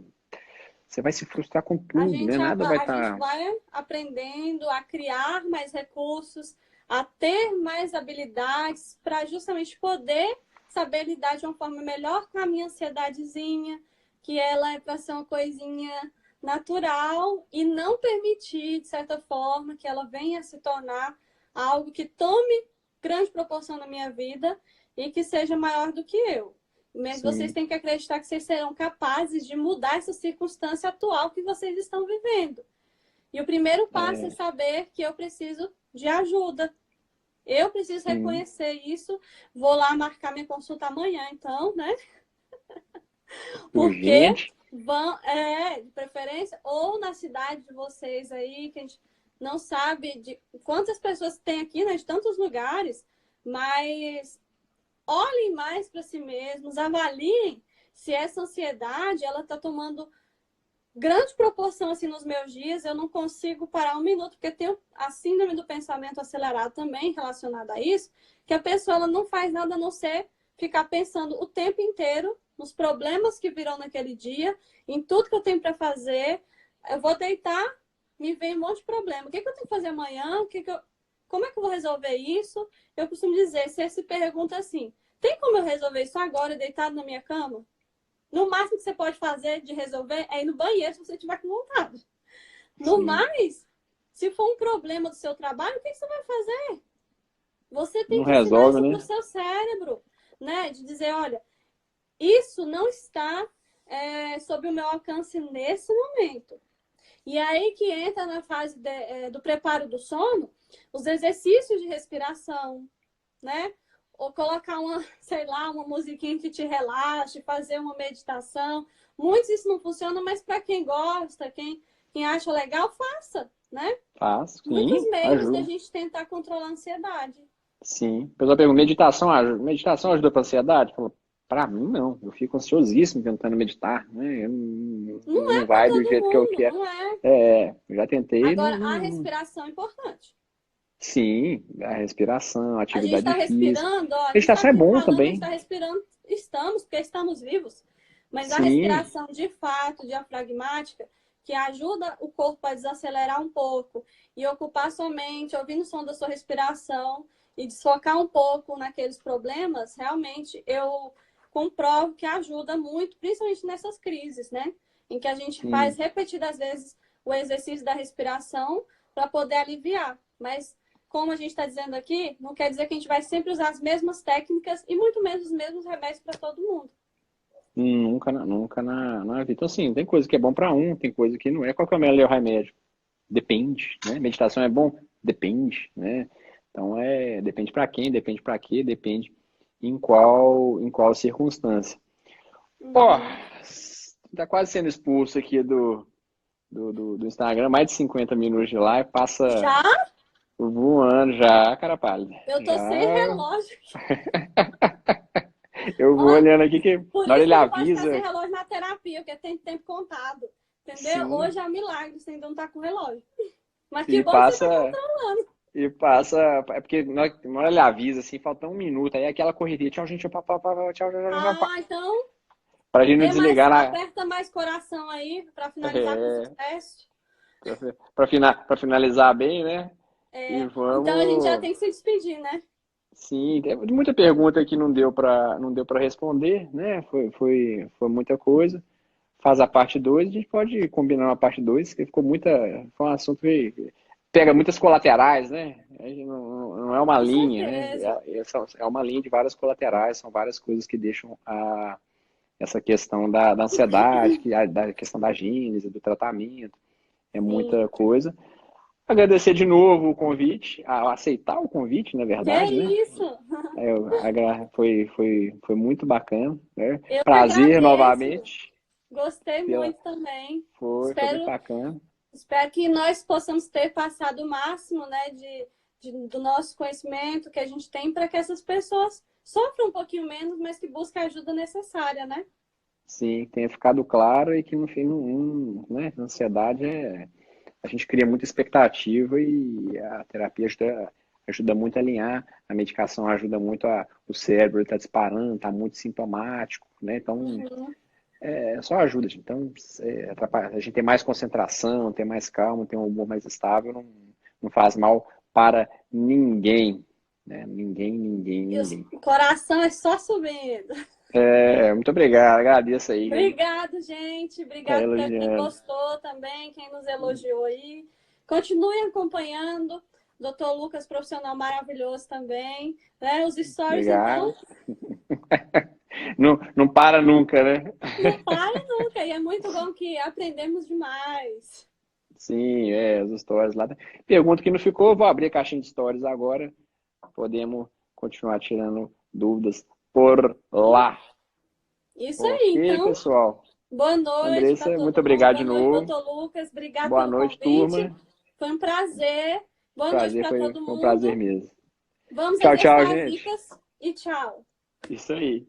você vai se frustrar com tudo, né? Nada vai a gente estar. vai aprendendo a criar mais recursos, a ter mais habilidades para justamente poder saber lidar de uma forma melhor com a minha ansiedadezinha, que ela é para ser uma coisinha natural e não permitir, de certa forma, que ela venha a se tornar algo que tome grande proporção na minha vida e que seja maior do que eu. Mas vocês Sim, têm que acreditar que vocês serão capazes de mudar essa circunstância atual que vocês estão vivendo. E o primeiro passo é é, saber que eu preciso de ajuda. Eu preciso sim, reconhecer isso. Vou lá marcar minha consulta amanhã, então, né? Porque urgente. vão, de preferência, ou na cidade de vocês aí, que a gente não sabe de quantas pessoas tem aqui, né? De tantos lugares, mas olhem mais para si mesmos, avaliem se essa ansiedade ela está tomando grande proporção assim nos meus dias. Eu não consigo parar um minuto, porque tenho a síndrome do pensamento acelerado também relacionada a isso, que a pessoa ela não faz nada a não ser ficar pensando o tempo inteiro nos problemas que virão naquele dia, em tudo que eu tenho para fazer. Eu vou deitar, me vem um monte de problema. O que eu tenho que fazer amanhã? Como é que eu vou resolver isso? Eu costumo dizer, você se pergunta assim, tem como eu resolver isso agora, deitado na minha cama? No máximo que você pode fazer de resolver é ir no banheiro se você tiver com vontade. No Sim, mais, se for um problema do seu trabalho, o que você vai fazer? Você tem não que ensinar resolve, isso para o né? seu cérebro, né? De dizer, olha, isso não está sob o meu alcance nesse momento. E aí que entra na fase do preparo do sono, os exercícios de respiração, né? Ou colocar uma, sei lá, uma musiquinha que te relaxe, fazer uma meditação. Muitos isso não funciona, mas para quem gosta, quem acha legal, faça, né? Faz, Muitos sim, meios da ajuda. gente tentar controlar a ansiedade. Sim. O pessoal pergunta, meditação ajuda para ansiedade? Fala, para mim não, eu fico ansiosíssimo tentando meditar, né? Não Não é para vai do todo jeito que eu mundo, quero. não é. Eu já tentei, Agora, a respiração é importante. sim, a respiração, a A gente está atividade física. respirando, ó, a gente está Meditação é aqui bom falando, a gente também. está respirando, estamos, porque estamos vivos. Mas a Sim, respiração de fato, diafragmática, que ajuda o corpo a desacelerar um pouco e ocupar sua mente, ouvindo o som da sua respiração e desfocar um pouco naqueles problemas, realmente comprovo que ajuda muito, principalmente nessas crises, né? Em que a gente faz repetidas vezes o exercício da respiração para poder aliviar. Mas, como a gente está dizendo aqui, não quer dizer que a gente vai sempre usar as mesmas técnicas e muito menos os mesmos remédios para todo mundo. Nunca na vida. Então, assim, tem coisa que é bom para um, tem coisa que não é. Qual que é o melhor remédio? Depende, né? Meditação é bom? Depende, né? Então, depende para quem, depende para quê, depende em qual circunstância. Ó, tá quase sendo expulso aqui do Instagram, mais de 50 minutos de live, passa Já? voando já, cara pálida. Eu tô Já. sem relógio. Eu vou olhando aqui que Por na hora isso ele que pode avisa. fazer relógio na terapia, porque tem tempo contado. Entendeu? Sim. Hoje é um milagre, você ainda não tá com relógio. Mas que E bom passa, que você tá controlando. e passa, é porque na hora ele avisa assim, falta um minuto, aí aquela correria, tchau, gente, tchau, tchau, tchau, Ah, então pra gente não desligar aperta mais coração aí pra finalizar com sucesso. pra finalizar bem, né? E vamos... Então a gente já tem que se despedir, né? Sim, tem muita pergunta que não deu para responder, né? Foi muita coisa. Faz a parte 2, a gente pode combinar uma parte 2, que foi um assunto que pega muitas colaterais, né? Não é uma Com linha, certeza. né? É uma linha de várias colaterais, são várias coisas que deixam essa questão da ansiedade, da questão da gênese, do tratamento, é muita coisa. Agradecer de novo o convite, aceitar o convite, na verdade, né? isso? Foi muito bacana, né? Eu Prazer agradeço. novamente. Gostei muito também. Foi muito bacana. Espero que nós possamos ter passado o máximo, né, do nosso conhecimento que a gente tem para que essas pessoas sofram um pouquinho menos, mas que busquem a ajuda necessária, né? Sim, tenha ficado claro e que no fim, né, a ansiedade a gente cria muita expectativa e a terapia ajuda muito a alinhar, a medicação ajuda muito o cérebro está disparando, está muito sintomático, né? Então, só ajuda, gente. Então, a gente tem mais concentração, tem mais calma, tem um humor mais estável, não faz mal para ninguém, né? Ninguém. O coração é só subindo. Muito obrigado, agradeço aí. Obrigado, gente. Obrigado por quem gostou também, quem nos elogiou aí. Continue acompanhando. Dr. Lucas, profissional maravilhoso também. Né? Os stories, obrigado. Então. Não para nunca, né? Não para nunca. E é muito bom que aprendemos demais. Sim, os stories lá. Pergunta que não ficou, vou abrir a caixinha de stories agora. Podemos continuar tirando dúvidas por lá. Isso aí, então. Pessoal. Boa noite. Andressa, muito obrigado de novo. Doutor Lucas, obrigado Boa pelo noite, convite. turma. Foi um prazer. Boa noite para todo mundo. Foi um prazer mesmo. Vamos tchau, exercitar gente. dicas e tchau. Isso aí.